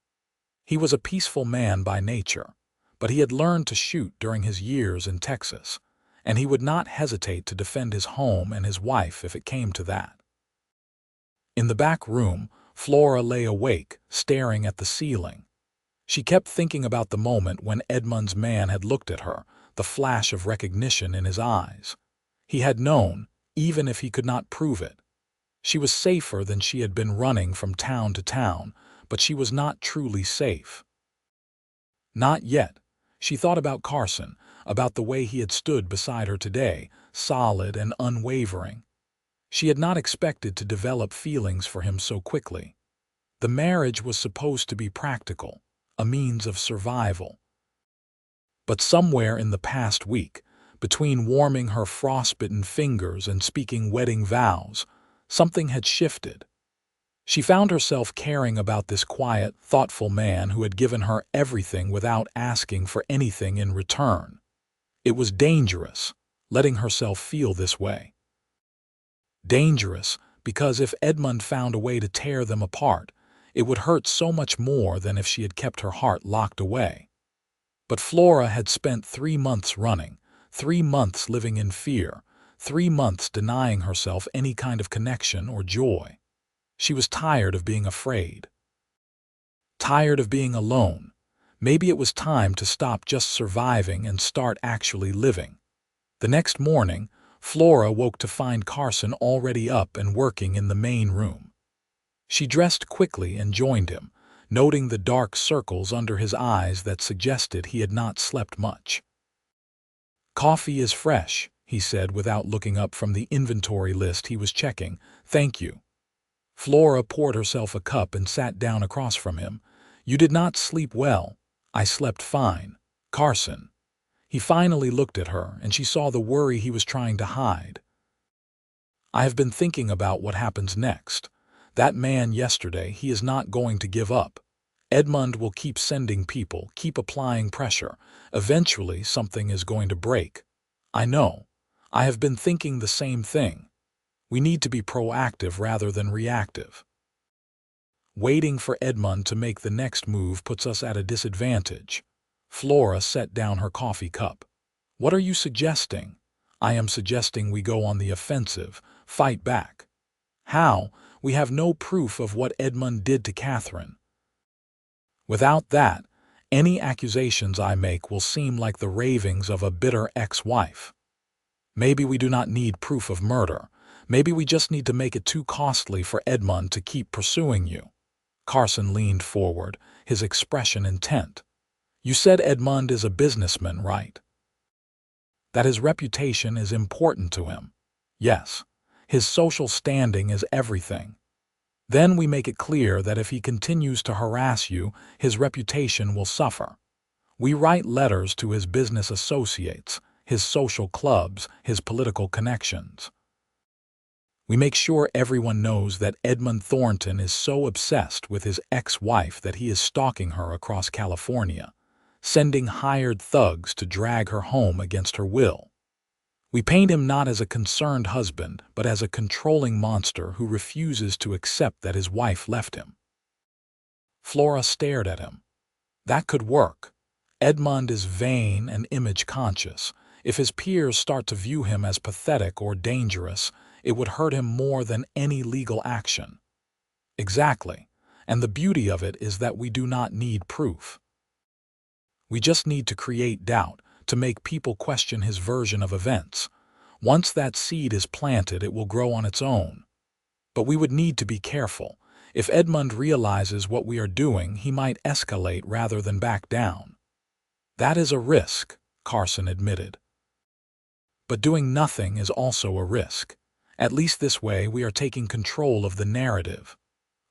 He was a peaceful man by nature, but he had learned to shoot during his years in Texas, and he would not hesitate to defend his home and his wife if it came to that. In the back room, Flora lay awake, staring at the ceiling. She kept thinking about the moment when Edmund's man had looked at her, the flash of recognition in his eyes. He had known, even if he could not prove it. She was safer than she had been running from town to town, but she was not truly safe. Not yet. She thought about Carson, about the way he had stood beside her today, solid and unwavering. She had not expected to develop feelings for him so quickly. The marriage was supposed to be practical, a means of survival. But somewhere in the past week, between warming her frostbitten fingers and speaking wedding vows, something had shifted. She found herself caring about this quiet, thoughtful man who had given her everything without asking for anything in return. It was dangerous, letting herself feel this way. Dangerous because if Edmund found a way to tear them apart, it would hurt so much more than if she had kept her heart locked away. But Flora had spent 3 months running, 3 months living in fear, 3 months denying herself any kind of connection or joy. She was tired of being afraid. Tired of being alone. Maybe it was time to stop just surviving and start actually living. The next morning, Flora woke to find Carson already up and working in the main room. She dressed quickly and joined him, noting the dark circles under his eyes that suggested he had not slept much. "Coffee is fresh," he said without looking up from the inventory list he was checking. "Thank you." Flora poured herself a cup and sat down across from him. "You did not sleep well." "I slept fine, Carson." He finally looked at her, and she saw the worry he was trying to hide. "I have been thinking about what happens next. That man yesterday, he is not going to give up. Edmund will keep sending people, keep applying pressure. Eventually, something is going to break. I know. I have been thinking the same thing. We need to be proactive rather than reactive." Waiting for Edmund to make the next move puts us at a disadvantage. Flora set down her coffee cup. What are you suggesting? I am suggesting we go on the offensive, fight back. How? We have no proof of what Edmund did to Catherine. Without that, any accusations I make will seem like the ravings of a bitter ex-wife. Maybe we do not need proof of murder. Maybe we just need to make it too costly for Edmund to keep pursuing you. Carson leaned forward, his expression intent. You said Edmund is a businessman, right? That his reputation is important to him. Yes, his social standing is everything. Then we make it clear that if he continues to harass you, his reputation will suffer. We write letters to his business associates, his social clubs, his political connections. We make sure everyone knows that Edmund Thornton is so obsessed with his ex-wife that he is stalking her across California, sending hired thugs to drag her home against her will. We paint him not as a concerned husband, but as a controlling monster who refuses to accept that his wife left him. Flora stared at him. That could work. Edmund is vain and image-conscious. If his peers start to view him as pathetic or dangerous, it would hurt him more than any legal action. Exactly. And the beauty of it is that we do not need proof. We just need to create doubt, to make people question his version of events. Once that seed is planted, it will grow on its own. But we would need to be careful. If Edmund realizes what we are doing, he might escalate rather than back down. That is a risk, Carson admitted. But doing nothing is also a risk. At least this way we are taking control of the narrative.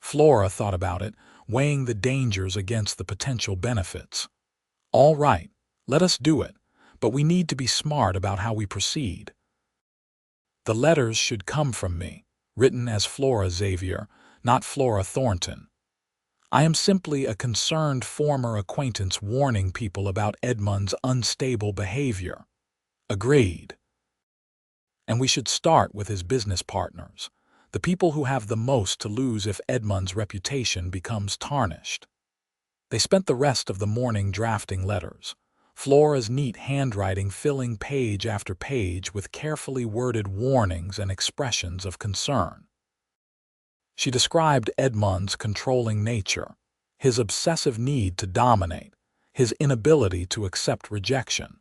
Flora thought about it, weighing the dangers against the potential benefits. All right, let us do it, but we need to be smart about how we proceed. The letters should come from me, written as Flora Xavier, not Flora Thornton. I am simply a concerned former acquaintance warning people about Edmund's unstable behavior. Agreed. And we should start with his business partners, the people who have the most to lose if Edmund's reputation becomes tarnished. They spent the rest of the morning drafting letters, Flora's neat handwriting filling page after page with carefully worded warnings and expressions of concern. She described Edmund's controlling nature, his obsessive need to dominate, his inability to accept rejection.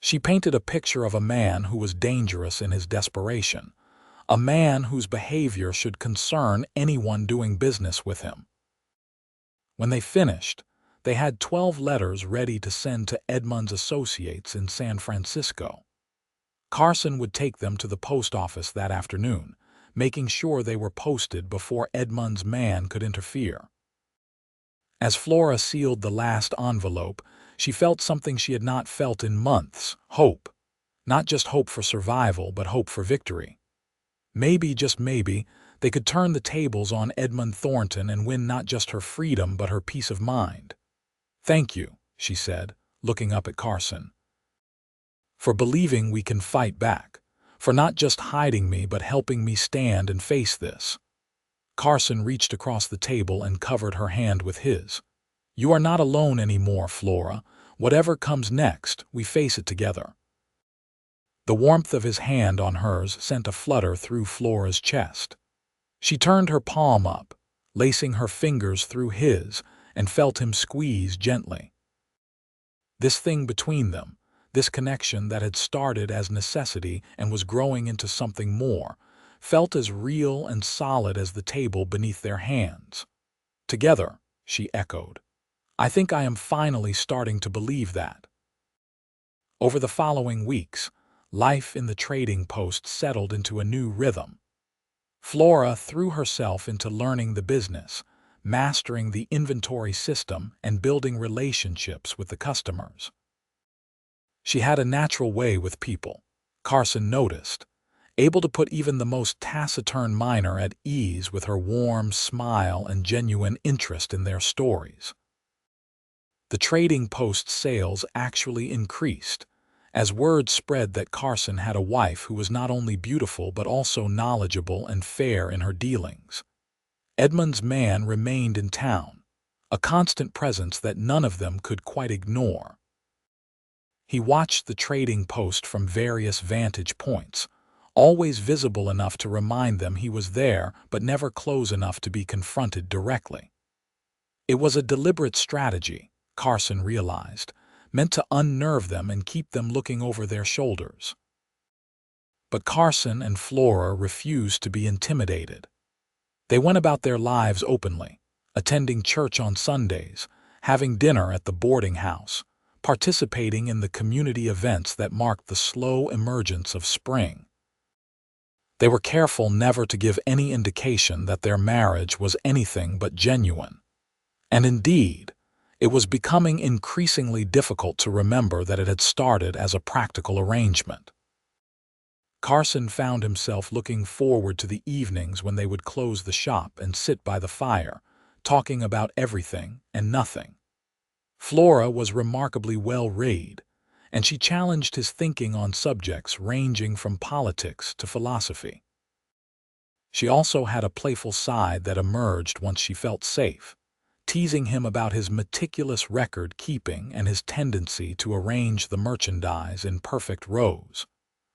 She painted a picture of a man who was dangerous in his desperation, a man whose behavior should concern anyone doing business with him. When they finished, they had 12 letters ready to send to Edmund's associates in San Francisco. Carson would take them to the post office that afternoon, making sure they were posted before Edmund's man could interfere. As Flora sealed the last envelope, she felt something she had not felt in months: hope. Not just hope for survival, but hope for victory. Maybe, just maybe, they could turn the tables on Edmund Thornton and win not just her freedom, but her peace of mind. Thank you, she said, looking up at Carson, for believing we can fight back, for not just hiding me, but helping me stand and face this. Carson reached across the table and covered her hand with his. You are not alone anymore, Flora. Whatever comes next, we face it together. The warmth of his hand on hers sent a flutter through Flora's chest. She turned her palm up, lacing her fingers through his, and felt him squeeze gently. This thing between them, this connection that had started as necessity and was growing into something more, felt as real and solid as the table beneath their hands. Together, she echoed. I think I am finally starting to believe that. Over the following weeks, life in the trading post settled into a new rhythm. Flora threw herself into learning the business, mastering the inventory system, and building relationships with the customers. She had a natural way with people, Carson noticed, able to put even the most taciturn miner at ease with her warm smile and genuine interest in their stories. The trading post sales actually increased, as word spread that Carson had a wife who was not only beautiful but also knowledgeable and fair in her dealings. Edmund's man remained in town, a constant presence that none of them could quite ignore. He watched the trading post from various vantage points, always visible enough to remind them he was there but never close enough to be confronted directly. It was a deliberate strategy, Carson realized, meant to unnerve them and keep them looking over their shoulders. But Carson and Flora refused to be intimidated. They went about their lives openly, attending church on Sundays, having dinner at the boarding house, participating in the community events that marked the slow emergence of spring. They were careful never to give any indication that their marriage was anything but genuine. And indeed, it was becoming increasingly difficult to remember that it had started as a practical arrangement. Carson found himself looking forward to the evenings when they would close the shop and sit by the fire, talking about everything and nothing. Flora was remarkably well-read, and she challenged his thinking on subjects ranging from politics to philosophy. She also had a playful side that emerged once she felt safe, teasing him about his meticulous record-keeping and his tendency to arrange the merchandise in perfect rows.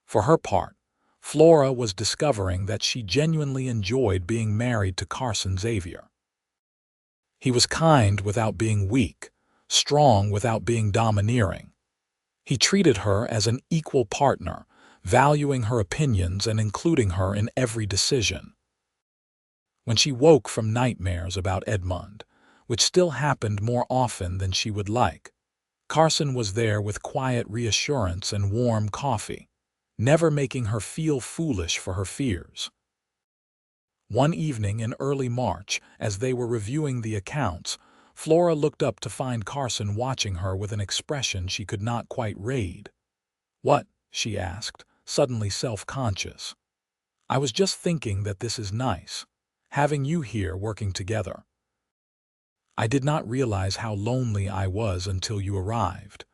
For her part, Flora was discovering that she genuinely enjoyed being married to Carson Xavier. He was kind without being weak, strong without being domineering. He treated her as an equal partner, valuing her opinions and including her in every decision. When she woke from nightmares about Edmund, which still happened more often than she would like, Carson was there with quiet reassurance and warm coffee, never making her feel foolish for her fears. One evening in early March, as they were reviewing the accounts, Flora looked up to find Carson watching her with an expression she could not quite read. "What?" she asked, suddenly self-conscious. "I was just thinking that this is nice, having you here working together. I did not realize how lonely I was until you arrived."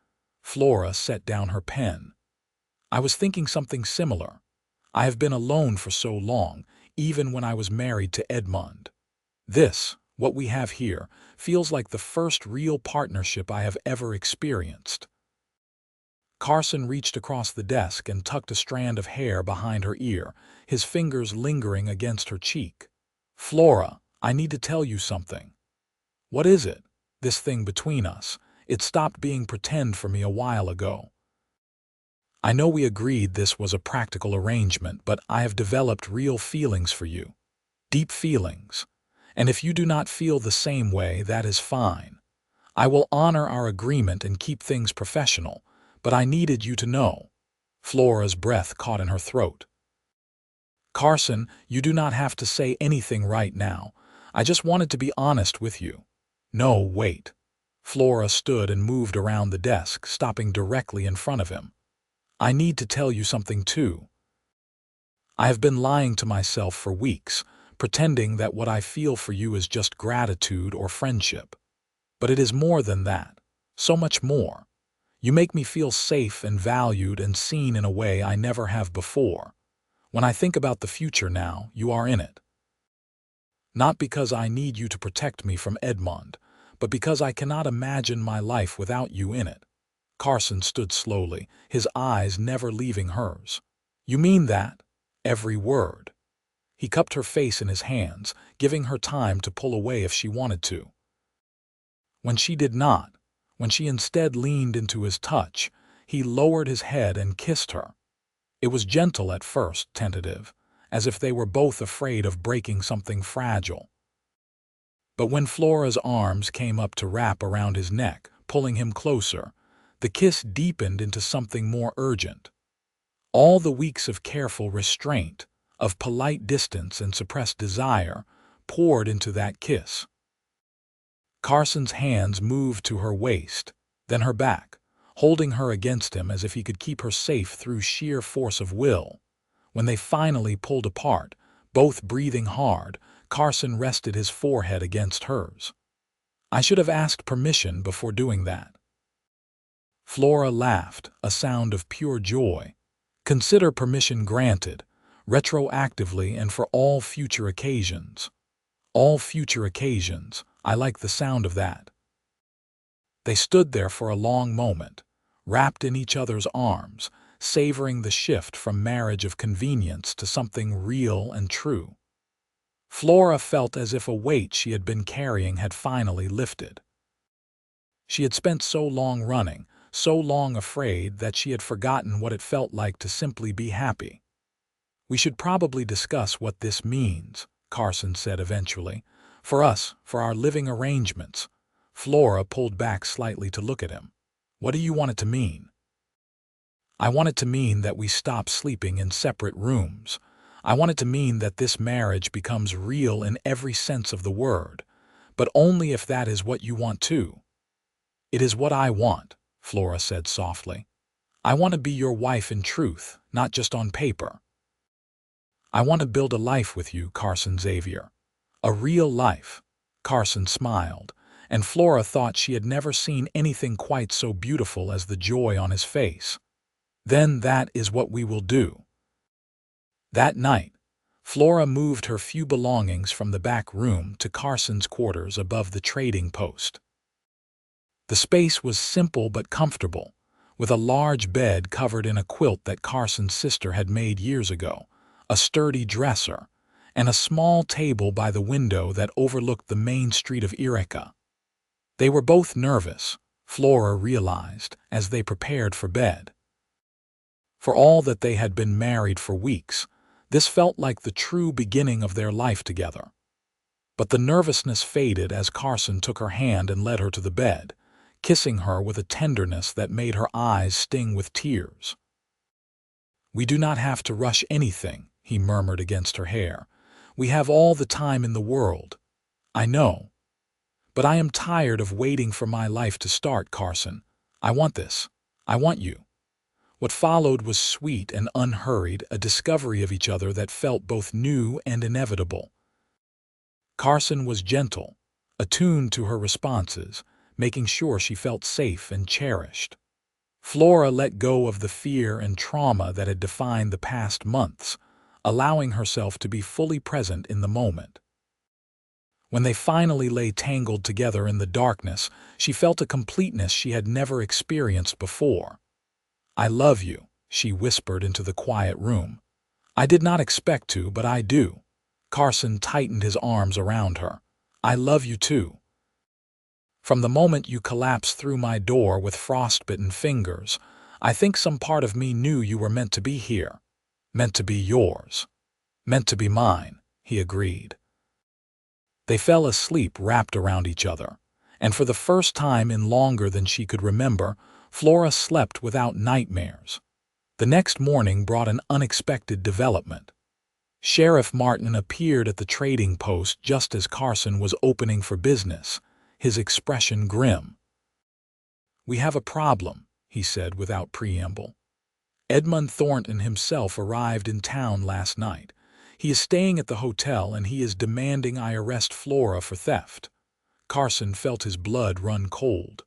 Flora set down her pen. "I was thinking something similar. I have been alone for so long, even when I was married to Edmund. What we have here, feels like the first real partnership I have ever experienced." Carson reached across the desk and tucked a strand of hair behind her ear, his fingers lingering against her cheek. "Flora, I need to tell you something." "What is it?" "This thing between us. It stopped being pretend for me a while ago. I know we agreed this was a practical arrangement, but I have developed real feelings for you. Deep feelings. And if you do not feel the same way, that is fine. I will honor our agreement and keep things professional, but I needed you to know." Flora's breath caught in her throat. "Carson, you do not have to say anything right now. I just wanted to be honest with you." "No, wait." Flora stood and moved around the desk, stopping directly in front of him. "I need to tell you something too. I have been lying to myself for weeks, pretending that what I feel for you is just gratitude or friendship. But it is more than that, so much more. You make me feel safe and valued and seen in a way I never have before. When I think about the future now, you are in it. Not because I need you to protect me from Edmund, but because I cannot imagine my life without you in it." Carson stood slowly, his eyes never leaving hers. "You mean that?" "Every word." He cupped her face in his hands, giving her time to pull away if she wanted to. When she did not, when she instead leaned into his touch, he lowered his head and kissed her. It was gentle at first, tentative, as if they were both afraid of breaking something fragile. But when Flora's arms came up to wrap around his neck, pulling him closer, the kiss deepened into something more urgent. All the weeks of careful restraint, of polite distance and suppressed desire, poured into that kiss. Carson's hands moved to her waist, then her back, holding her against him as if he could keep her safe through sheer force of will. When they finally pulled apart, both breathing hard, Carson rested his forehead against hers. "I should have asked permission before doing that." Flora laughed, a sound of pure joy. "Consider permission granted, retroactively and for all future occasions." All future occasions. I like the sound of that." They stood there for a long moment, wrapped in each other's arms, savoring the shift from marriage of convenience to something real and true. Flora felt as if a weight she had been carrying had finally lifted. She had spent so long running, so long afraid, that she had forgotten what it felt like to simply be happy. "We should probably discuss what this means," Carson said eventually. "For us, for our living arrangements." Flora pulled back slightly to look at him. "What do you want it to mean?" "I want it to mean that we stop sleeping in separate rooms. I want it to mean that this marriage becomes real in every sense of the word, but only if that is what you want too." "It is what I want," Flora said softly. "I want to be your wife in truth, not just on paper. I want to build a life with you, Carson Xavier. A real life." Carson smiled, and Flora thought she had never seen anything quite so beautiful as the joy on his face. "Then that is what we will do." That night, Flora moved her few belongings from the back room to Carson's quarters above the trading post. The space was simple but comfortable, with a large bed covered in a quilt that Carson's sister had made years ago, a sturdy dresser, and a small table by the window that overlooked the main street of Eureka. They were both nervous, Flora realized, as they prepared for bed. For all that they had been married for weeks, this felt like the true beginning of their life together. But the nervousness faded as Carson took her hand and led her to the bed, kissing her with a tenderness that made her eyes sting with tears. "We do not have to rush anything," he murmured against her hair. "We have all the time in the world." "I know. But I am tired of waiting for my life to start, Carson. I want this. I want you." What followed was sweet and unhurried, a discovery of each other that felt both new and inevitable. Carson was gentle, attuned to her responses, making sure she felt safe and cherished. Flora let go of the fear and trauma that had defined the past months, allowing herself to be fully present in the moment. When they finally lay tangled together in the darkness, she felt a completeness she had never experienced before. "I love you," she whispered into the quiet room. "I did not expect to, but I do." Carson tightened his arms around her. "I love you too. From the moment you collapsed through my door with frostbitten fingers, I think some part of me knew you were meant to be here. Meant to be yours. Meant to be mine," he agreed. They fell asleep wrapped around each other, and for the first time in longer than she could remember, Flora slept without nightmares. The next morning brought an unexpected development. Sheriff Martin appeared at the trading post just as Carson was opening for business, his expression grim. "We have a problem," he said without preamble. "Edmund Thornton himself arrived in town last night. He is staying at the hotel and he is demanding I arrest Flora for theft." Carson felt his blood run cold.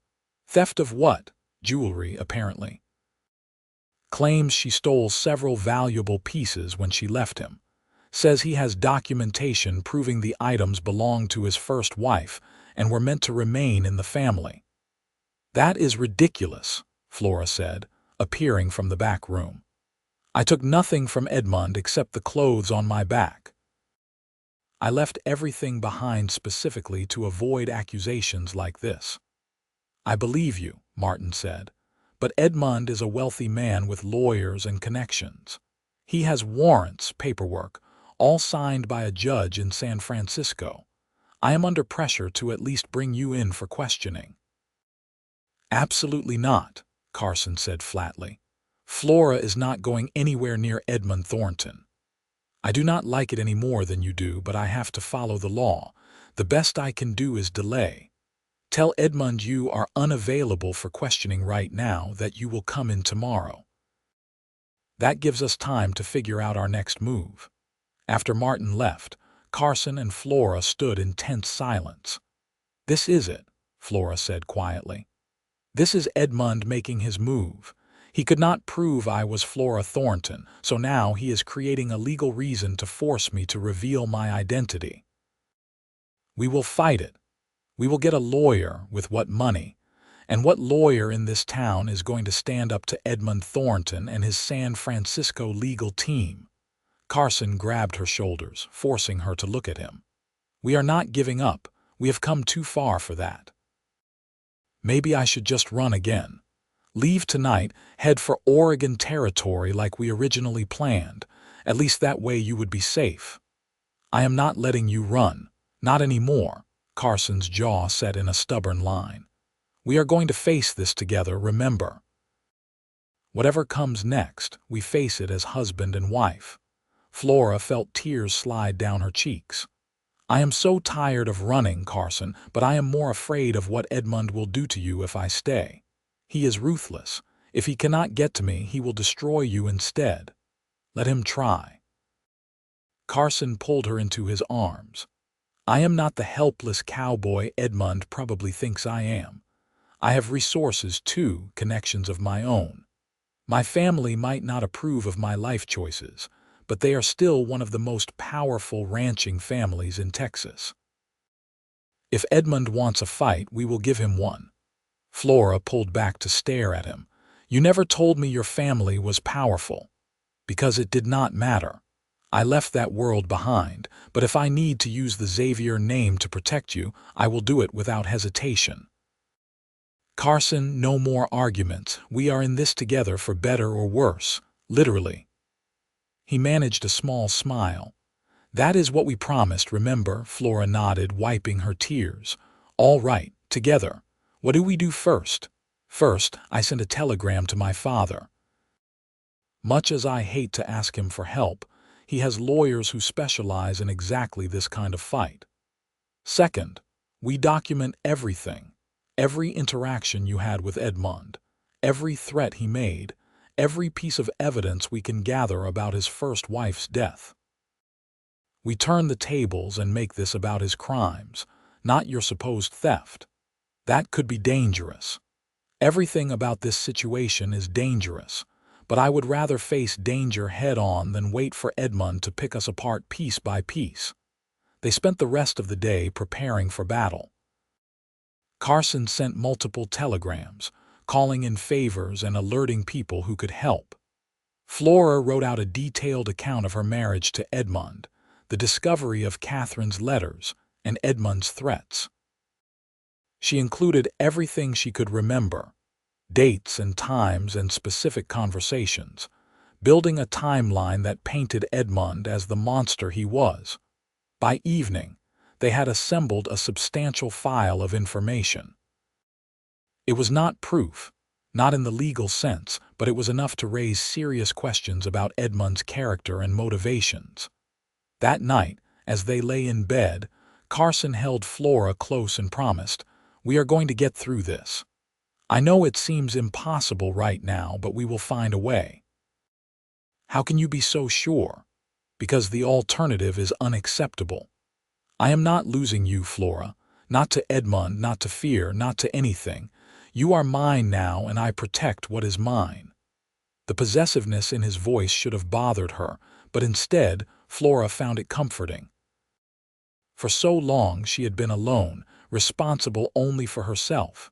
"Theft of what?" "Jewelry, apparently. Claims she stole several valuable pieces when she left him. Says he has documentation proving the items belonged to his first wife and were meant to remain in the family." "That is ridiculous," Flora said, appearing from the back room. "I took nothing from Edmund except the clothes on my back. I left everything behind specifically to avoid accusations like this." "I believe you," Martin said, "but Edmund is a wealthy man with lawyers and connections. He has warrants, paperwork, all signed by a judge in San Francisco. I am under pressure to at least bring you in for questioning." "Absolutely not," Carson said flatly. "Flora is not going anywhere near Edmund Thornton. I do not like it any more than you do, but I have to follow the law. The best I can do is delay. Tell Edmund you are unavailable for questioning right now, that you will come in tomorrow. That gives us time to figure out our next move." After Martin left, Carson and Flora stood in tense silence. "This is it," Flora said quietly. "This is Edmund making his move. He could not prove I was Flora Thornton, so now he is creating a legal reason to force me to reveal my identity." We will fight it. We will get a lawyer with what money? And what lawyer in this town is going to stand up to Edmund Thornton and his San Francisco legal team? Carson grabbed her shoulders, forcing her to look at him. We are not giving up. We have come too far for that. Maybe I should just run again. Leave tonight, head for Oregon territory like we originally planned. At least that way you would be safe. I am not letting you run. Not anymore. Carson's jaw set in a stubborn line. We are going to face this together, remember. Whatever comes next, we face it as husband and wife. Flora felt tears slide down her cheeks. I am so tired of running, Carson, but I am more afraid of what Edmund will do to you if I stay. He is ruthless. If he cannot get to me, he will destroy you instead. Let him try. Carson pulled her into his arms. I am not the helpless cowboy Edmund probably thinks I am. I have resources too, connections of my own. My family might not approve of my life choices, but they are still one of the most powerful ranching families in Texas. If Edmund wants a fight, we will give him one. Flora pulled back to stare at him. You never told me your family was powerful. Because it did not matter. I left that world behind, but if I need to use the Xavier name to protect you, I will do it without hesitation. Carson, no more arguments. We are in this together for better or worse, literally. He managed a small smile. That is what we promised, remember? Flora nodded, wiping her tears. All right, together. What do we do first? First, I sent a telegram to my father. Much as I hate to ask him for help, he has lawyers who specialize in exactly this kind of fight. Second, we document everything. Every interaction you had with Edmund, every threat he made, every piece of evidence we can gather about his first wife's death. We turn the tables and make this about his crimes, not your supposed theft. That could be dangerous. Everything about this situation is dangerous, but I would rather face danger head-on than wait for Edmund to pick us apart piece by piece. They spent the rest of the day preparing for battle. Carson sent multiple telegrams, calling in favors and alerting people who could help. Flora wrote out a detailed account of her marriage to Edmund, the discovery of Catherine's letters, and Edmund's threats. She included everything she could remember, dates and times and specific conversations, building a timeline that painted Edmund as the monster he was. By evening, they had assembled a substantial file of information. It was not proof, not in the legal sense, but it was enough to raise serious questions about Edmund's character and motivations. That night, as they lay in bed, Carson held Flora close and promised, "We are going to get through this. I know it seems impossible right now, but we will find a way." How can you be so sure? Because the alternative is unacceptable. I am not losing you, Flora. Not to Edmund, not to fear, not to anything. You are mine now, and I protect what is mine. The possessiveness in his voice should have bothered her, but instead, Flora found it comforting. For so long she had been alone, responsible only for herself.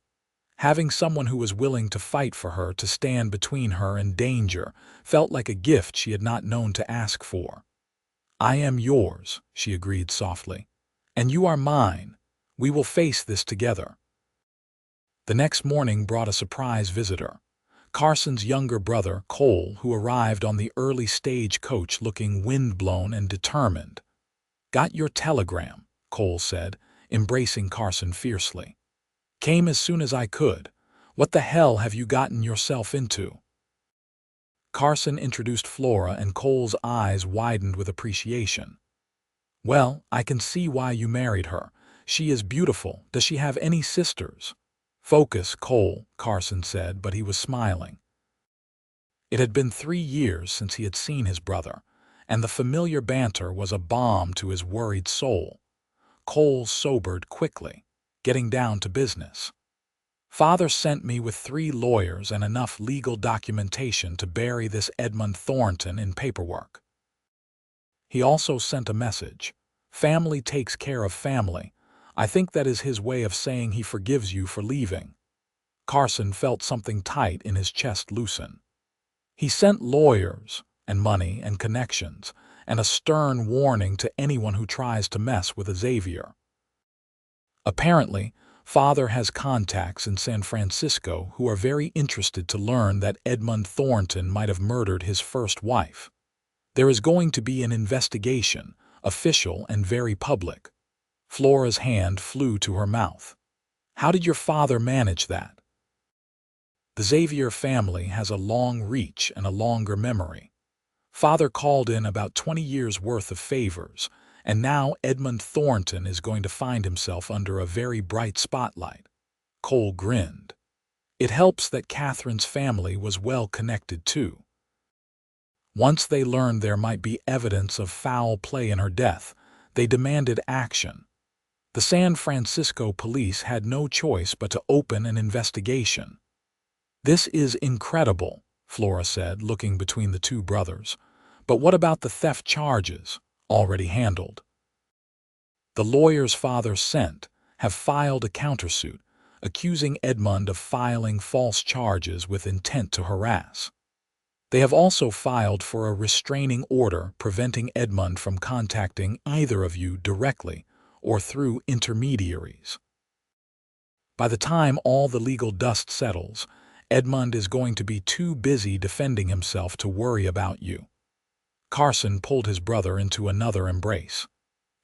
Having someone who was willing to fight for her, to stand between her and danger, felt like a gift she had not known to ask for. "I am yours," she agreed softly. "And you are mine. We will face this together." The next morning brought a surprise visitor. Carson's younger brother, Cole, who arrived on the early stagecoach looking windblown and determined. "Got your telegram," Cole said, embracing Carson fiercely. "Came as soon as I could. What the hell have you gotten yourself into?" Carson introduced Flora, and Cole's eyes widened with appreciation. "Well, I can see why you married her. She is beautiful. Does she have any sisters?" "Focus, Cole," Carson said, but he was smiling. It had been 3 years since he had seen his brother, and the familiar banter was a balm to his worried soul. Cole sobered quickly, getting down to business. "Father sent me with 3 lawyers and enough legal documentation to bury this Edmund Thornton in paperwork. He also sent a message. Family takes care of family. I think that is his way of saying he forgives you for leaving." Carson felt something tight in his chest loosen. He sent lawyers and money and connections and a stern warning to anyone who tries to mess with Xavier. Apparently, Father has contacts in San Francisco who are very interested to learn that Edmund Thornton might have murdered his first wife. There is going to be an investigation, official and very public. Flora's hand flew to her mouth. "How did your father manage that?" The Xavier family has a long reach and a longer memory. Father called in about 20 years' worth of favors, and now Edmund Thornton is going to find himself under a very bright spotlight. Cole grinned. It helps that Catherine's family was well connected too. Once they learned there might be evidence of foul play in her death, they demanded action. The San Francisco police had no choice but to open an investigation. "This is incredible," Flora said, looking between the two brothers. "But what about the theft charges? Already handled?" "The lawyers Father sent have filed a countersuit, accusing Edmund of filing false charges with intent to harass. They have also filed for a restraining order preventing Edmund from contacting either of you directly or through intermediaries. By the time all the legal dust settles, Edmund is going to be too busy defending himself to worry about you." Carson pulled his brother into another embrace.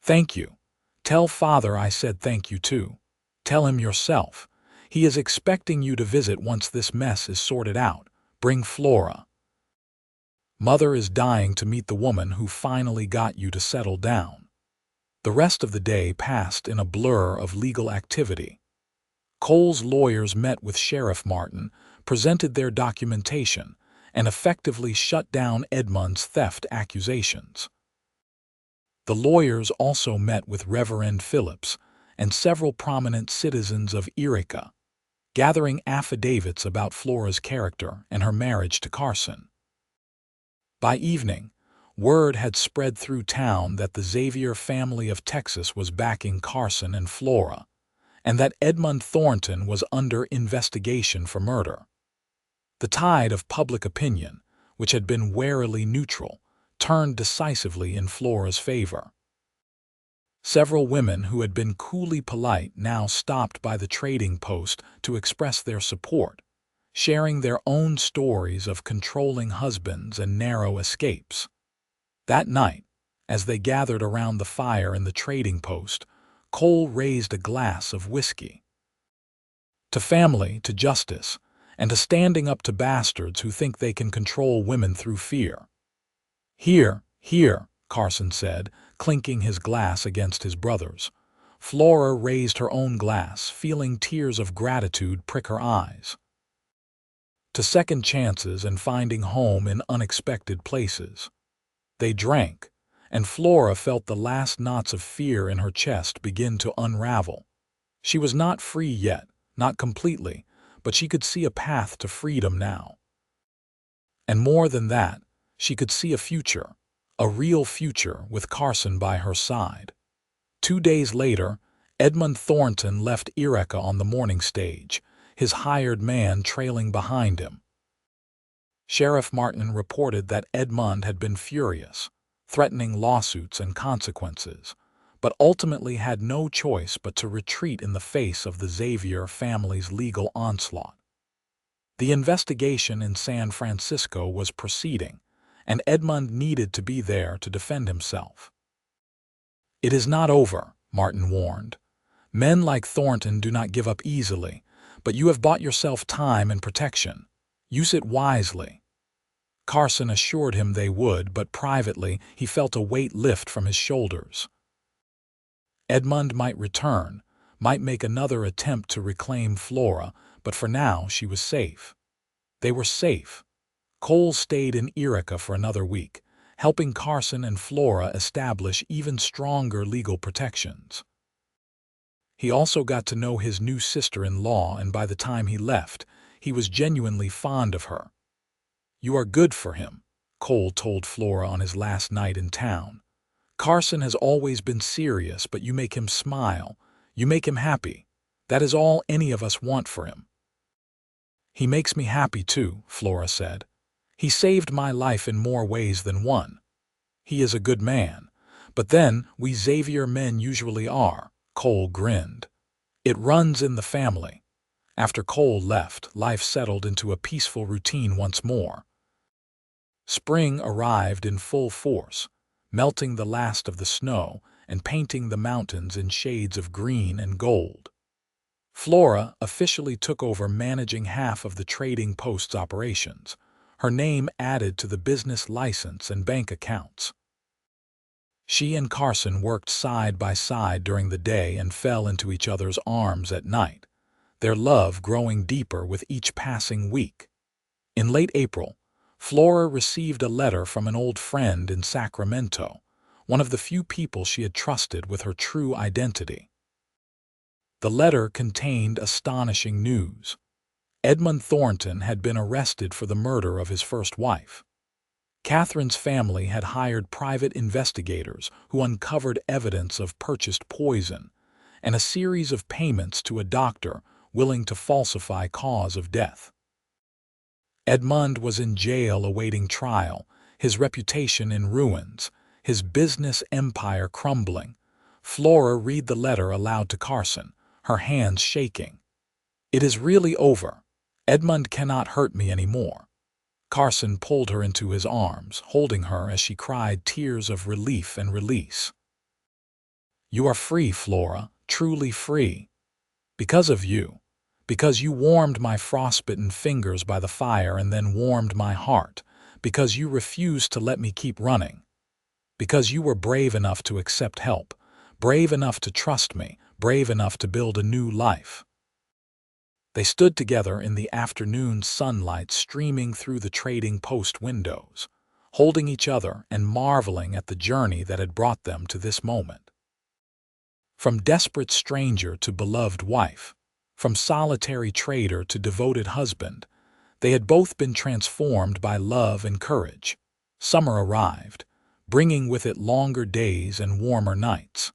"Thank you. Tell Father I said thank you too. Tell him yourself. He is expecting you to visit once this mess is sorted out. Bring Flora. Mother is dying to meet the woman who finally got you to settle down." The rest of the day passed in a blur of legal activity. Cole's lawyers met with Sheriff Martin, presented their documentation, and effectively shut down Edmund's theft accusations. The lawyers also met with Reverend Phillips and several prominent citizens of Eureka, gathering affidavits about Flora's character and her marriage to Carson. By evening, word had spread through town that the Xavier family of Texas was backing Carson and Flora, and that Edmund Thornton was under investigation for murder. The tide of public opinion, which had been warily neutral, turned decisively in Flora's favor. Several women who had been coolly polite now stopped by the trading post to express their support, sharing their own stories of controlling husbands and narrow escapes. That night, as they gathered around the fire in the trading post, Cole raised a glass of whiskey. "To family, to justice, and to standing up to bastards who think they can control women through fear." "Here, here," Carson said, clinking his glass against his brother's. Flora raised her own glass, feeling tears of gratitude prick her eyes. "To second chances and finding home in unexpected places." They drank, and Flora felt the last knots of fear in her chest begin to unravel. She was not free yet, not completely, but she could see a path to freedom now. And more than that, she could see a future, a real future with Carson by her side. 2 days later, Edmund Thornton left Eureka on the morning stage, his hired man trailing behind him. Sheriff Martin reported that Edmund had been furious, threatening lawsuits and consequences, but ultimately had no choice but to retreat in the face of the Xavier family's legal onslaught. The investigation in San Francisco was proceeding, and Edmund needed to be there to defend himself. "It is not over," Martin warned. "Men like Thornton do not give up easily, but you have bought yourself time and protection. Use it wisely." Carson assured him they would, but privately he felt a weight lift from his shoulders. Edmund might return, might make another attempt to reclaim Flora, but for now she was safe. They were safe. Cole stayed in Eureka for another week, helping Carson and Flora establish even stronger legal protections. He also got to know his new sister-in-law, and by the time he left, he was genuinely fond of her. "You are good for him," Cole told Flora on his last night in town. "Carson has always been serious, but you make him smile. You make him happy. That is all any of us want for him." "He makes me happy too," Flora said. "He saved my life in more ways than one. He is a good man. But then, we Xavier men usually are." Cole grinned. "It runs in the family." After Cole left, life settled into a peaceful routine once more. Spring arrived in full force, melting the last of the snow and painting the mountains in shades of green and gold. Flora officially took over managing half of the trading post's operations, her name added to the business license and bank accounts. She and Carson worked side by side during the day and fell into each other's arms at night, their love growing deeper with each passing week. In late April, Flora received a letter from an old friend in Sacramento, one of the few people she had trusted with her true identity. The letter contained astonishing news. Edmund Thornton had been arrested for the murder of his first wife. Catherine's family had hired private investigators who uncovered evidence of purchased poison and a series of payments to a doctor willing to falsify cause of death. Edmund was in jail awaiting trial, his reputation in ruins, his business empire crumbling. Flora read the letter aloud to Carson, her hands shaking. "It is really over. Edmund cannot hurt me anymore." Carson pulled her into his arms, holding her as she cried tears of relief and release. "You are free, Flora, truly free. Because of you. Because you warmed my frostbitten fingers by the fire and then warmed my heart. Because you refused to let me keep running. Because you were brave enough to accept help, brave enough to trust me, brave enough to build a new life." They stood together in the afternoon sunlight streaming through the trading post windows, holding each other and marveling at the journey that had brought them to this moment. From desperate stranger to beloved wife, from solitary trader to devoted husband, they had both been transformed by love and courage. Summer arrived, bringing with it longer days and warmer nights.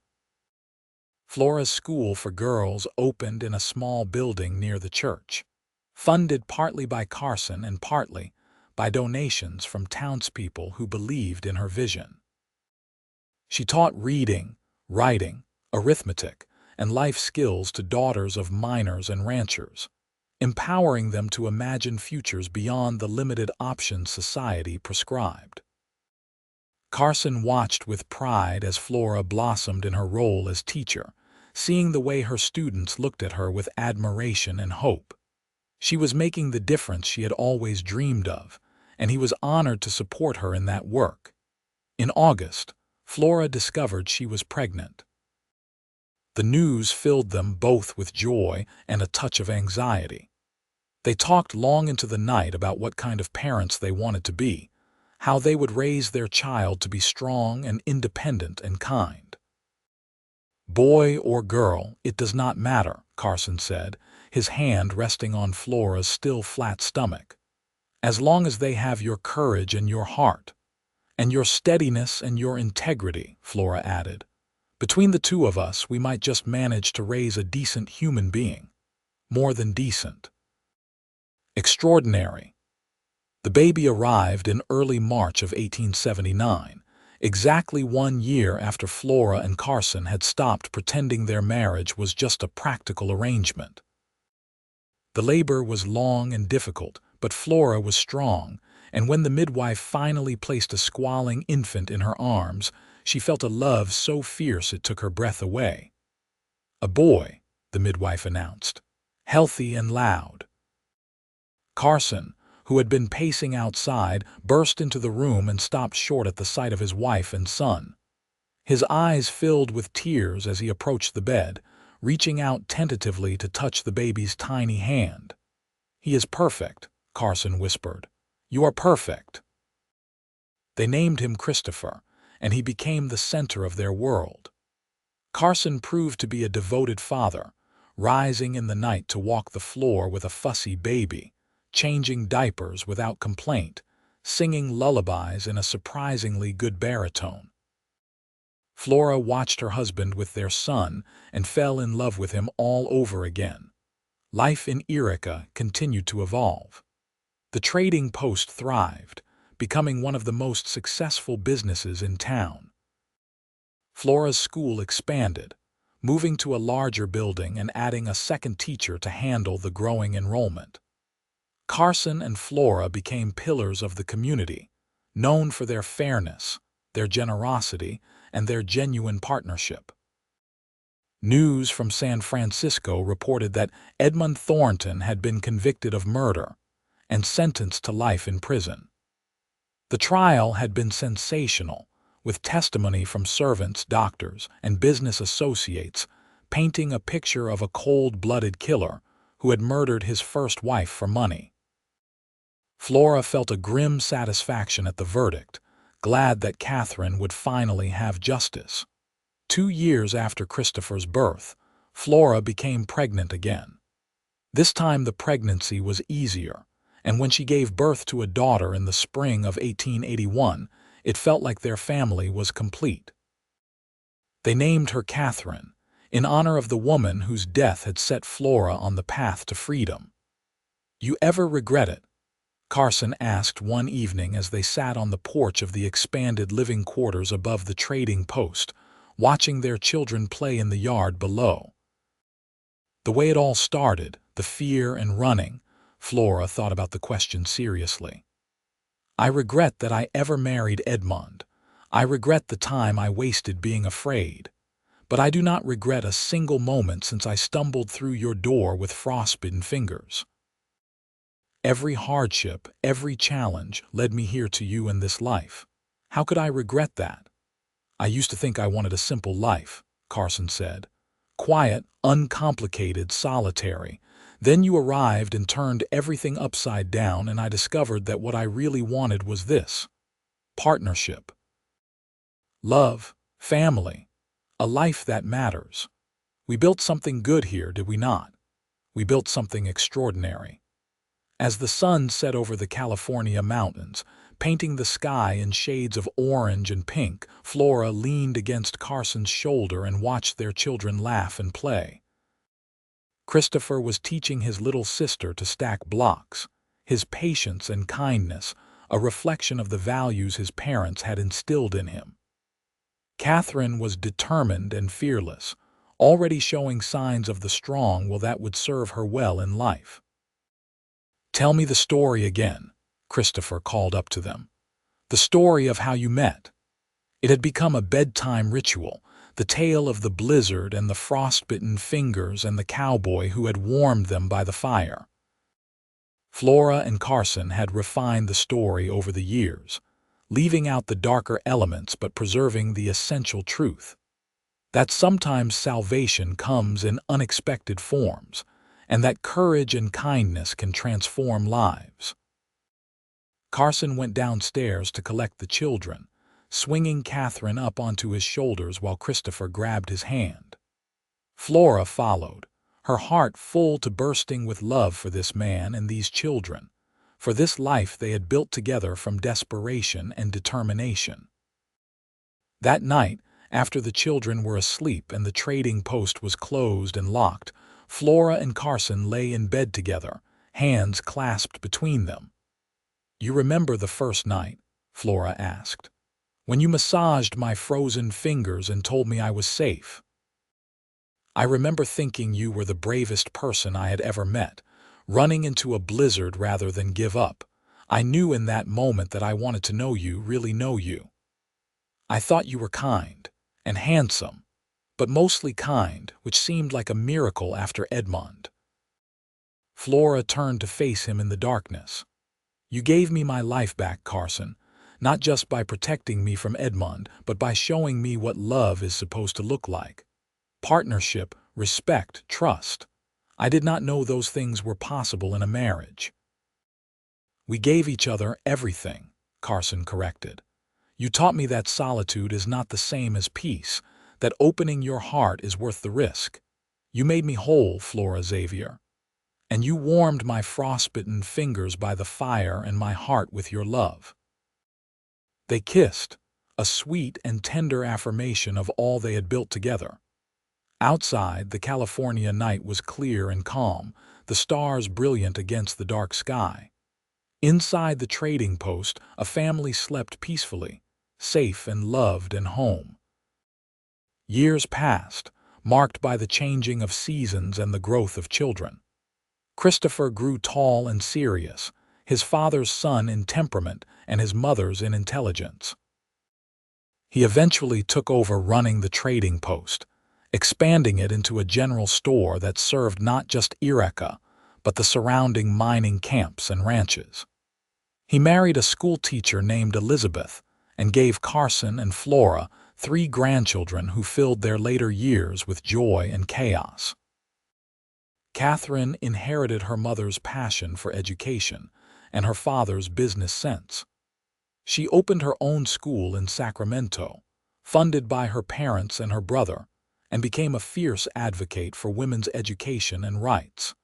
Flora's school for girls opened in a small building near the church, funded partly by Carson and partly by donations from townspeople who believed in her vision. She taught reading, writing, arithmetic, and life skills to daughters of miners and ranchers, empowering them to imagine futures beyond the limited options society prescribed. Carson watched with pride as Flora blossomed in her role as teacher, seeing the way her students looked at her with admiration and hope. She was making the difference she had always dreamed of, and he was honored to support her in that work. In August, Flora discovered she was pregnant. The news filled them both with joy and a touch of anxiety. They talked long into the night about what kind of parents they wanted to be, how they would raise their child to be strong and independent and kind. "Boy or girl, it does not matter," Carson said, his hand resting on Flora's still flat stomach. "As long as they have your courage and your heart. And your steadiness and your integrity," Flora added. "Between the two of us, we might just manage to raise a decent human being. More than decent. Extraordinary." The baby arrived in early March of 1879, exactly 1 year after Flora and Carson had stopped pretending their marriage was just a practical arrangement. The labor was long and difficult, but Flora was strong, and when the midwife finally placed a squalling infant in her arms, she felt a love so fierce it took her breath away. "A boy," the midwife announced, "healthy and loud." Carson, who had been pacing outside, burst into the room and stopped short at the sight of his wife and son. His eyes filled with tears as he approached the bed, reaching out tentatively to touch the baby's tiny hand. "He is perfect," Carson whispered. "You are perfect." They named him Christopher, and he became the center of their world. Carson proved to be a devoted father, rising in the night to walk the floor with a fussy baby, changing diapers without complaint, singing lullabies in a surprisingly good baritone. Flora watched her husband with their son and fell in love with him all over again. Life in Eureka continued to evolve. The trading post thrived, becoming one of the most successful businesses in town. Flora's school expanded, moving to a larger building and adding a second teacher to handle the growing enrollment. Carson and Flora became pillars of the community, known for their fairness, their generosity, and their genuine partnership. News from San Francisco reported that Edmund Thornton had been convicted of murder and sentenced to life in prison. The trial had been sensational, with testimony from servants, doctors, and business associates painting a picture of a cold-blooded killer who had murdered his first wife for money. Flora felt a grim satisfaction at the verdict, glad that Catherine would finally have justice. 2 years after Christopher's birth, Flora became pregnant again. This time the pregnancy was easier, and when she gave birth to a daughter in the spring of 1881, it felt like their family was complete. They named her Catherine, in honor of the woman whose death had set Flora on the path to freedom. "You ever regret it?" Carson asked one evening as they sat on the porch of the expanded living quarters above the trading post, watching their children play in the yard below. The way it all started, the fear and running, Flora thought about the question seriously. "I regret that I ever married Edmund. I regret the time I wasted being afraid. But I do not regret a single moment since I stumbled through your door with frostbitten fingers. Every hardship, every challenge led me here to you in this life. How could I regret that?" "I used to think I wanted a simple life," Carson said. "Quiet, uncomplicated, solitary. Then you arrived and turned everything upside down, and I discovered that what I really wanted was this: partnership. Love, family, a life that matters. We built something good here, did we not? We built something extraordinary." As the sun set over the California mountains, painting the sky in shades of orange and pink, Flora leaned against Carson's shoulder and watched their children laugh and play. Christopher was teaching his little sister to stack blocks, his patience and kindness, a reflection of the values his parents had instilled in him. Catherine was determined and fearless, already showing signs of the strong will that would serve her well in life. "Tell me the story again," Christopher called up to them. "The story of how you met." It had become a bedtime ritual, the tale of the blizzard and the frostbitten fingers and the cowboy who had warmed them by the fire. Flora and Carson had refined the story over the years, leaving out the darker elements but preserving the essential truth: that sometimes salvation comes in unexpected forms, and that courage and kindness can transform lives. Carson went downstairs to collect the children, swinging Catherine up onto his shoulders while Christopher grabbed his hand. Flora followed, her heart full to bursting with love for this man and these children, for this life they had built together from desperation and determination. That night, after the children were asleep and the trading post was closed and locked, Flora and Carson lay in bed together, hands clasped between them. "You remember the first night?" Flora asked. "When you massaged my frozen fingers and told me I was safe?" "I remember thinking you were the bravest person I had ever met, running into a blizzard rather than give up. I knew in that moment that I wanted to know you, really know you. I thought you were kind and handsome, but mostly kind, which seemed like a miracle after Edmund." Flora turned to face him in the darkness. "You gave me my life back, Carson, not just by protecting me from Edmund, but by showing me what love is supposed to look like. Partnership, respect, trust. I did not know those things were possible in a marriage." "We gave each other everything," Carson corrected. "You taught me that solitude is not the same as peace, that opening your heart is worth the risk. You made me whole, Flora Xavier. And you warmed my frostbitten fingers by the fire and my heart with your love." They kissed, a sweet and tender affirmation of all they had built together. Outside, the California night was clear and calm, the stars brilliant against the dark sky. Inside the trading post, a family slept peacefully, safe and loved and home. Years passed, marked by the changing of seasons and the growth of children. Christopher grew tall and serious, his father's son in temperament and his mother's in intelligence. He eventually took over running the trading post, expanding it into a general store that served not just Eureka, but the surrounding mining camps and ranches. He married a schoolteacher named Elizabeth and gave Carson and Flora 3 grandchildren who filled their later years with joy and chaos. Catherine inherited her mother's passion for education and her father's business sense. She opened her own school in Sacramento, funded by her parents and her brother, and became a fierce advocate for women's education and rights.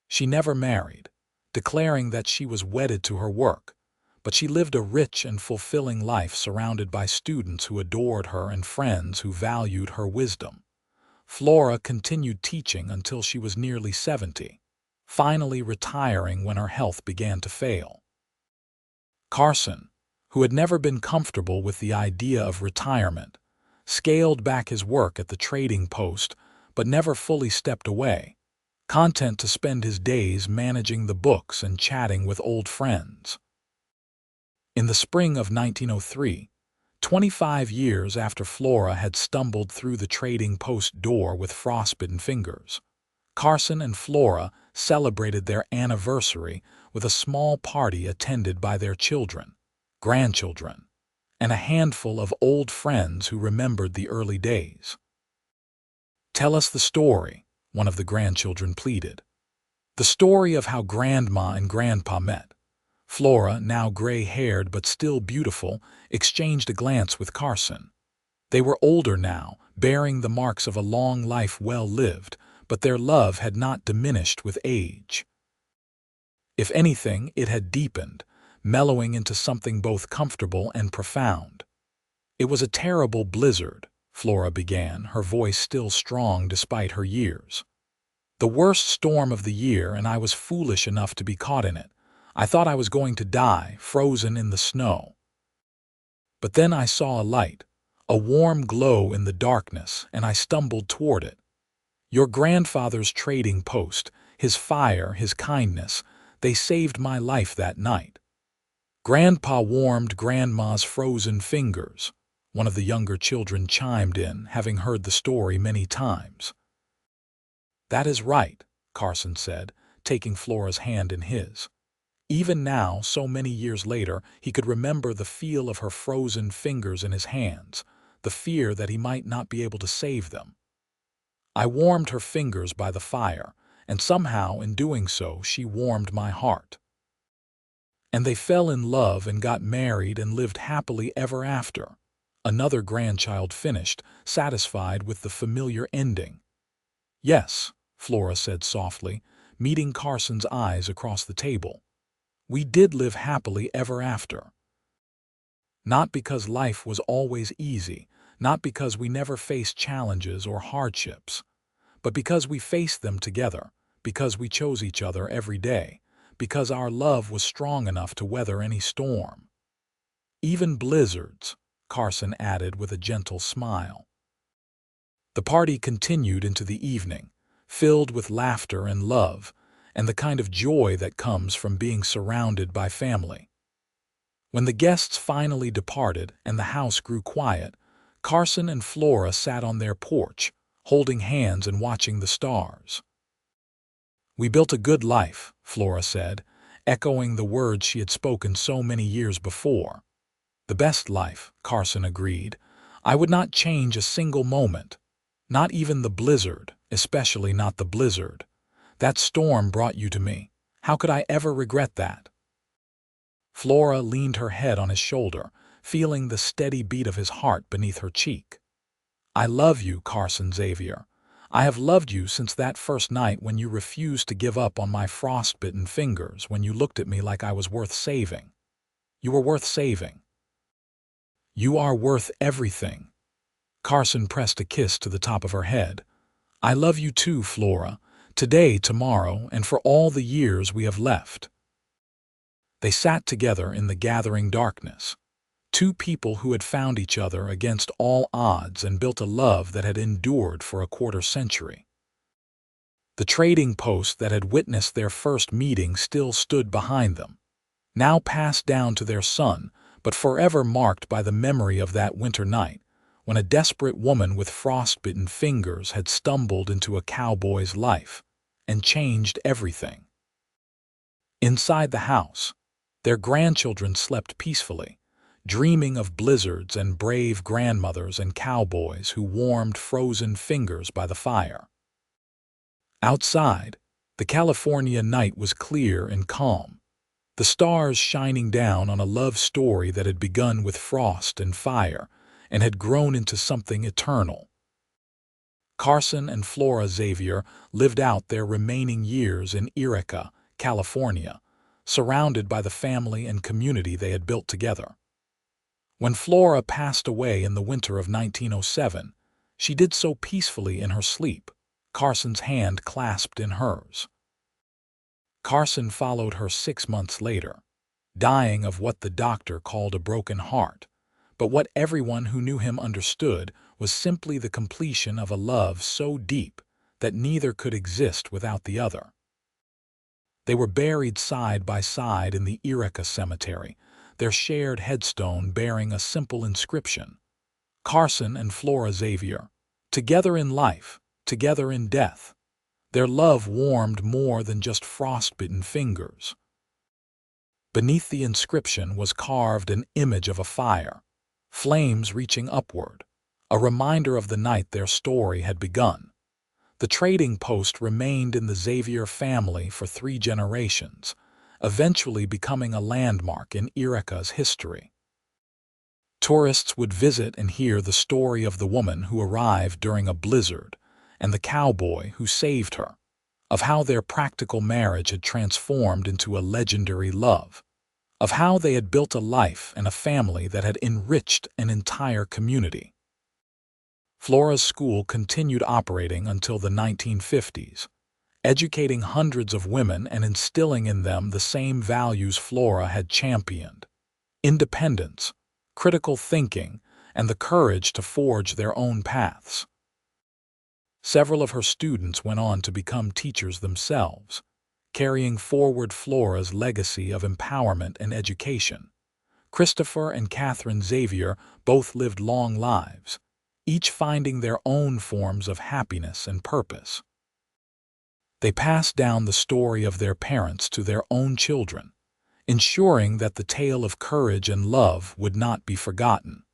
She never married, declaring that she was wedded to her work, but she lived a rich and fulfilling life surrounded by students who adored her and friends who valued her wisdom. Flora continued teaching until she was nearly 70, finally retiring when her health began to fail. Carson, who had never been comfortable with the idea of retirement, scaled back his work at the trading post but never fully stepped away, content to spend his days managing the books and chatting with old friends. In the spring of 1903, 25 years after Flora had stumbled through the trading post door with frostbitten fingers, Carson and Flora celebrated their anniversary with a small party attended by their children, grandchildren, and a handful of old friends who remembered the early days. "Tell us the story," one of the grandchildren pleaded. The story of how Grandma and Grandpa met. Flora, now gray-haired but still beautiful, exchanged a glance with Carson. They were older now, bearing the marks of a long life well lived, but their love had not diminished with age. If anything, it had deepened, mellowing into something both comfortable and profound. "It was a terrible blizzard," Flora began, her voice still strong despite her years. "The worst storm of the year, and I was foolish enough to be caught in it. I thought I was going to die, frozen in the snow. But then I saw a light, a warm glow in the darkness, and I stumbled toward it. Your grandfather's trading post, his fire, his kindness, they saved my life that night." "Grandpa warmed Grandma's frozen fingers," one of the younger children chimed in, having heard the story many times. "That is right," Carson said, taking Flora's hand in his. Even now, so many years later, he could remember the feel of her frozen fingers in his hands, the fear that he might not be able to save them. "I warmed her fingers by the fire, and somehow in doing so she warmed my heart. And they fell in love and got married and lived happily ever after," another grandchild finished, satisfied with the familiar ending. "Yes," Flora said softly, meeting Carson's eyes across the table. "We did live happily ever after. Not because life was always easy, not because we never faced challenges or hardships, but because we faced them together, because we chose each other every day, because our love was strong enough to weather any storm. Even blizzards," Carson added with a gentle smile. The party continued into the evening, filled with laughter and love, and the kind of joy that comes from being surrounded by family. When the guests finally departed and the house grew quiet, Carson and Flora sat on their porch, holding hands and watching the stars. "We built a good life," Flora said, echoing the words she had spoken so many years before. "The best life," Carson agreed. "I would not change a single moment. Not even the blizzard, especially not the blizzard. That storm brought you to me. How could I ever regret that?" Flora leaned her head on his shoulder, feeling the steady beat of his heart beneath her cheek. "I love you, Carson Xavier. I have loved you since that first night when you refused to give up on my frostbitten fingers, when you looked at me like I was worth saving. You were worth saving." You are worth everything." Carson pressed a kiss to the top of her head. "I love you too, Flora, today, tomorrow, and for all the years we have left." They sat together in the gathering darkness, two people who had found each other against all odds and built a love that had endured for a quarter-century. The trading post that had witnessed their first meeting still stood behind them, now passed down to their son, but forever marked by the memory of that winter night, when a desperate woman with frostbitten fingers had stumbled into a cowboy's life and changed everything. Inside the house, their grandchildren slept peacefully, dreaming of blizzards and brave grandmothers and cowboys who warmed frozen fingers by the fire. Outside, the California night was clear and calm, the stars shining down on a love story that had begun with frost and fire and had grown into something eternal. Carson and Flora Xavier lived out their remaining years in Eureka, California, surrounded by the family and community they had built together. When Flora passed away in the winter of 1907, she did so peacefully in her sleep, Carson's hand clasped in hers. Carson followed her 6 months later, dying of what the doctor called a broken heart, but what everyone who knew him understood was simply the completion of a love so deep that neither could exist without the other. They were buried side by side in the Eureka Cemetery, their shared headstone bearing a simple inscription: Carson and Flora Xavier, together in life, together in death. Their love warmed more than just frostbitten fingers. Beneath the inscription was carved an image of a fire, flames reaching upward, a reminder of the night their story had begun. The trading post remained in the Xavier family for 3 generations, eventually becoming a landmark in Eureka's history. Tourists would visit and hear the story of the woman who arrived during a blizzard and the cowboy who saved her, of how their practical marriage had transformed into a legendary love, of how they had built a life and a family that had enriched an entire community. Flora's school continued operating until the 1950s, educating hundreds of women and instilling in them the same values Flora had championed: independence, critical thinking, and the courage to forge their own paths. Several of her students went on to become teachers themselves, carrying forward Flora's legacy of empowerment and education. Christopher and Catherine Xavier both lived long lives, each finding their own forms of happiness and purpose. They passed down the story of their parents to their own children, ensuring that the tale of courage and love would not be forgotten.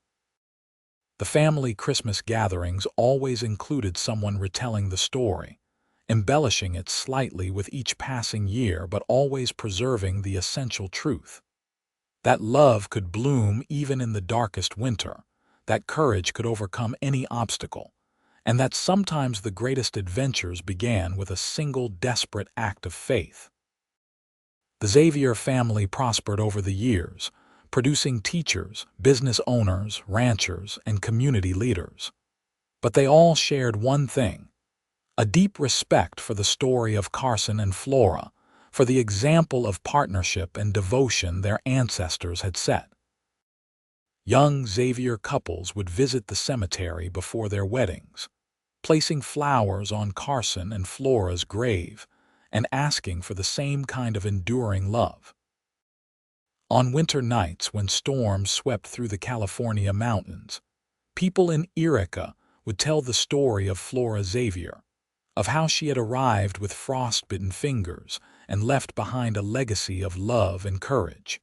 The family Christmas gatherings always included someone retelling the story, embellishing it slightly with each passing year but always preserving the essential truth: that love could bloom even in the darkest winter, that courage could overcome any obstacle, and that sometimes the greatest adventures began with a single desperate act of faith. The Xavier family prospered over the years, producing teachers, business owners, ranchers, and community leaders. But they all shared one thing: a deep respect for the story of Carson and Flora, for the example of partnership and devotion their ancestors had set. Young Xavier couples would visit the cemetery before their weddings, placing flowers on Carson and Flora's grave and asking for the same kind of enduring love. On winter nights when storms swept through the California mountains, people in Eureka would tell the story of Flora Xavier, of how she had arrived with frostbitten fingers and left behind a legacy of love and courage.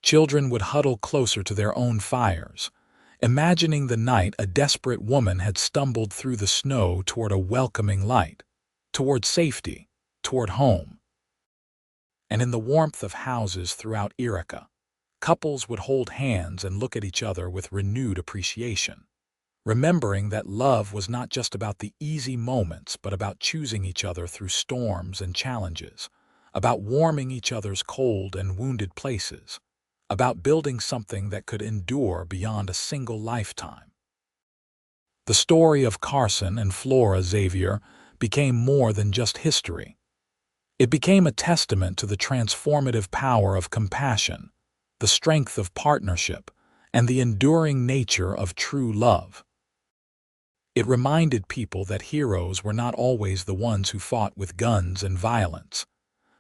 Children would huddle closer to their own fires, imagining the night a desperate woman had stumbled through the snow toward a welcoming light, toward safety, toward home. And in the warmth of houses throughout Eureka, couples would hold hands and look at each other with renewed appreciation, remembering that love was not just about the easy moments but about choosing each other through storms and challenges, about warming each other's cold and wounded places, about building something that could endure beyond a single lifetime. The story of Carson and Flora Xavier became more than just history. It became a testament to the transformative power of compassion, the strength of partnership, and the enduring nature of true love. It reminded people that heroes were not always the ones who fought with guns and violence,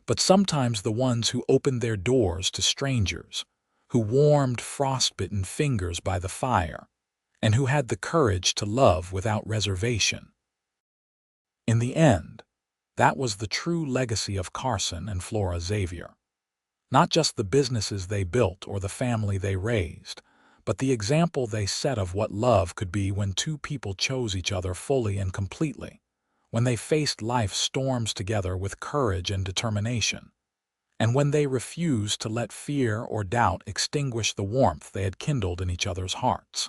but sometimes the ones who opened their doors to strangers, who warmed frostbitten fingers by the fire, and who had the courage to love without reservation. In the end, that was the true legacy of Carson and Flora Xavier. Not just the businesses they built or the family they raised, but the example they set of what love could be when two people chose each other fully and completely, when they faced life's storms together with courage and determination, and when they refused to let fear or doubt extinguish the warmth they had kindled in each other's hearts.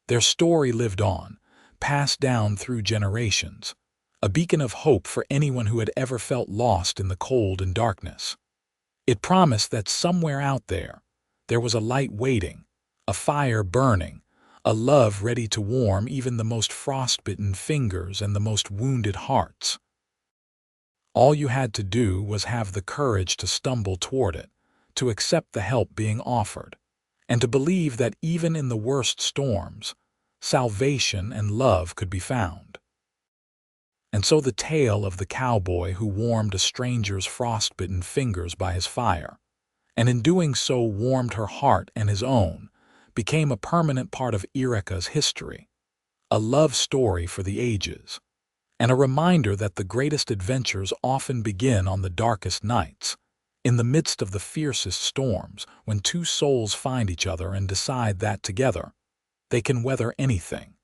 Their story lived on, passed down through generations, a beacon of hope for anyone who had ever felt lost in the cold and darkness. It promised that somewhere out there was a light waiting, a fire burning, a love ready to warm even the most frostbitten fingers and the most wounded hearts. All you had to do was have the courage to stumble toward it, to accept the help being offered, and to believe that even in the worst storms, salvation and love could be found. And so the tale of the cowboy who warmed a stranger's frostbitten fingers by his fire, and in doing so warmed her heart and his own, became a permanent part of Erica's history, a love story for the ages, and a reminder that the greatest adventures often begin on the darkest nights, in the midst of the fiercest storms, when two souls find each other and decide that together they can weather anything.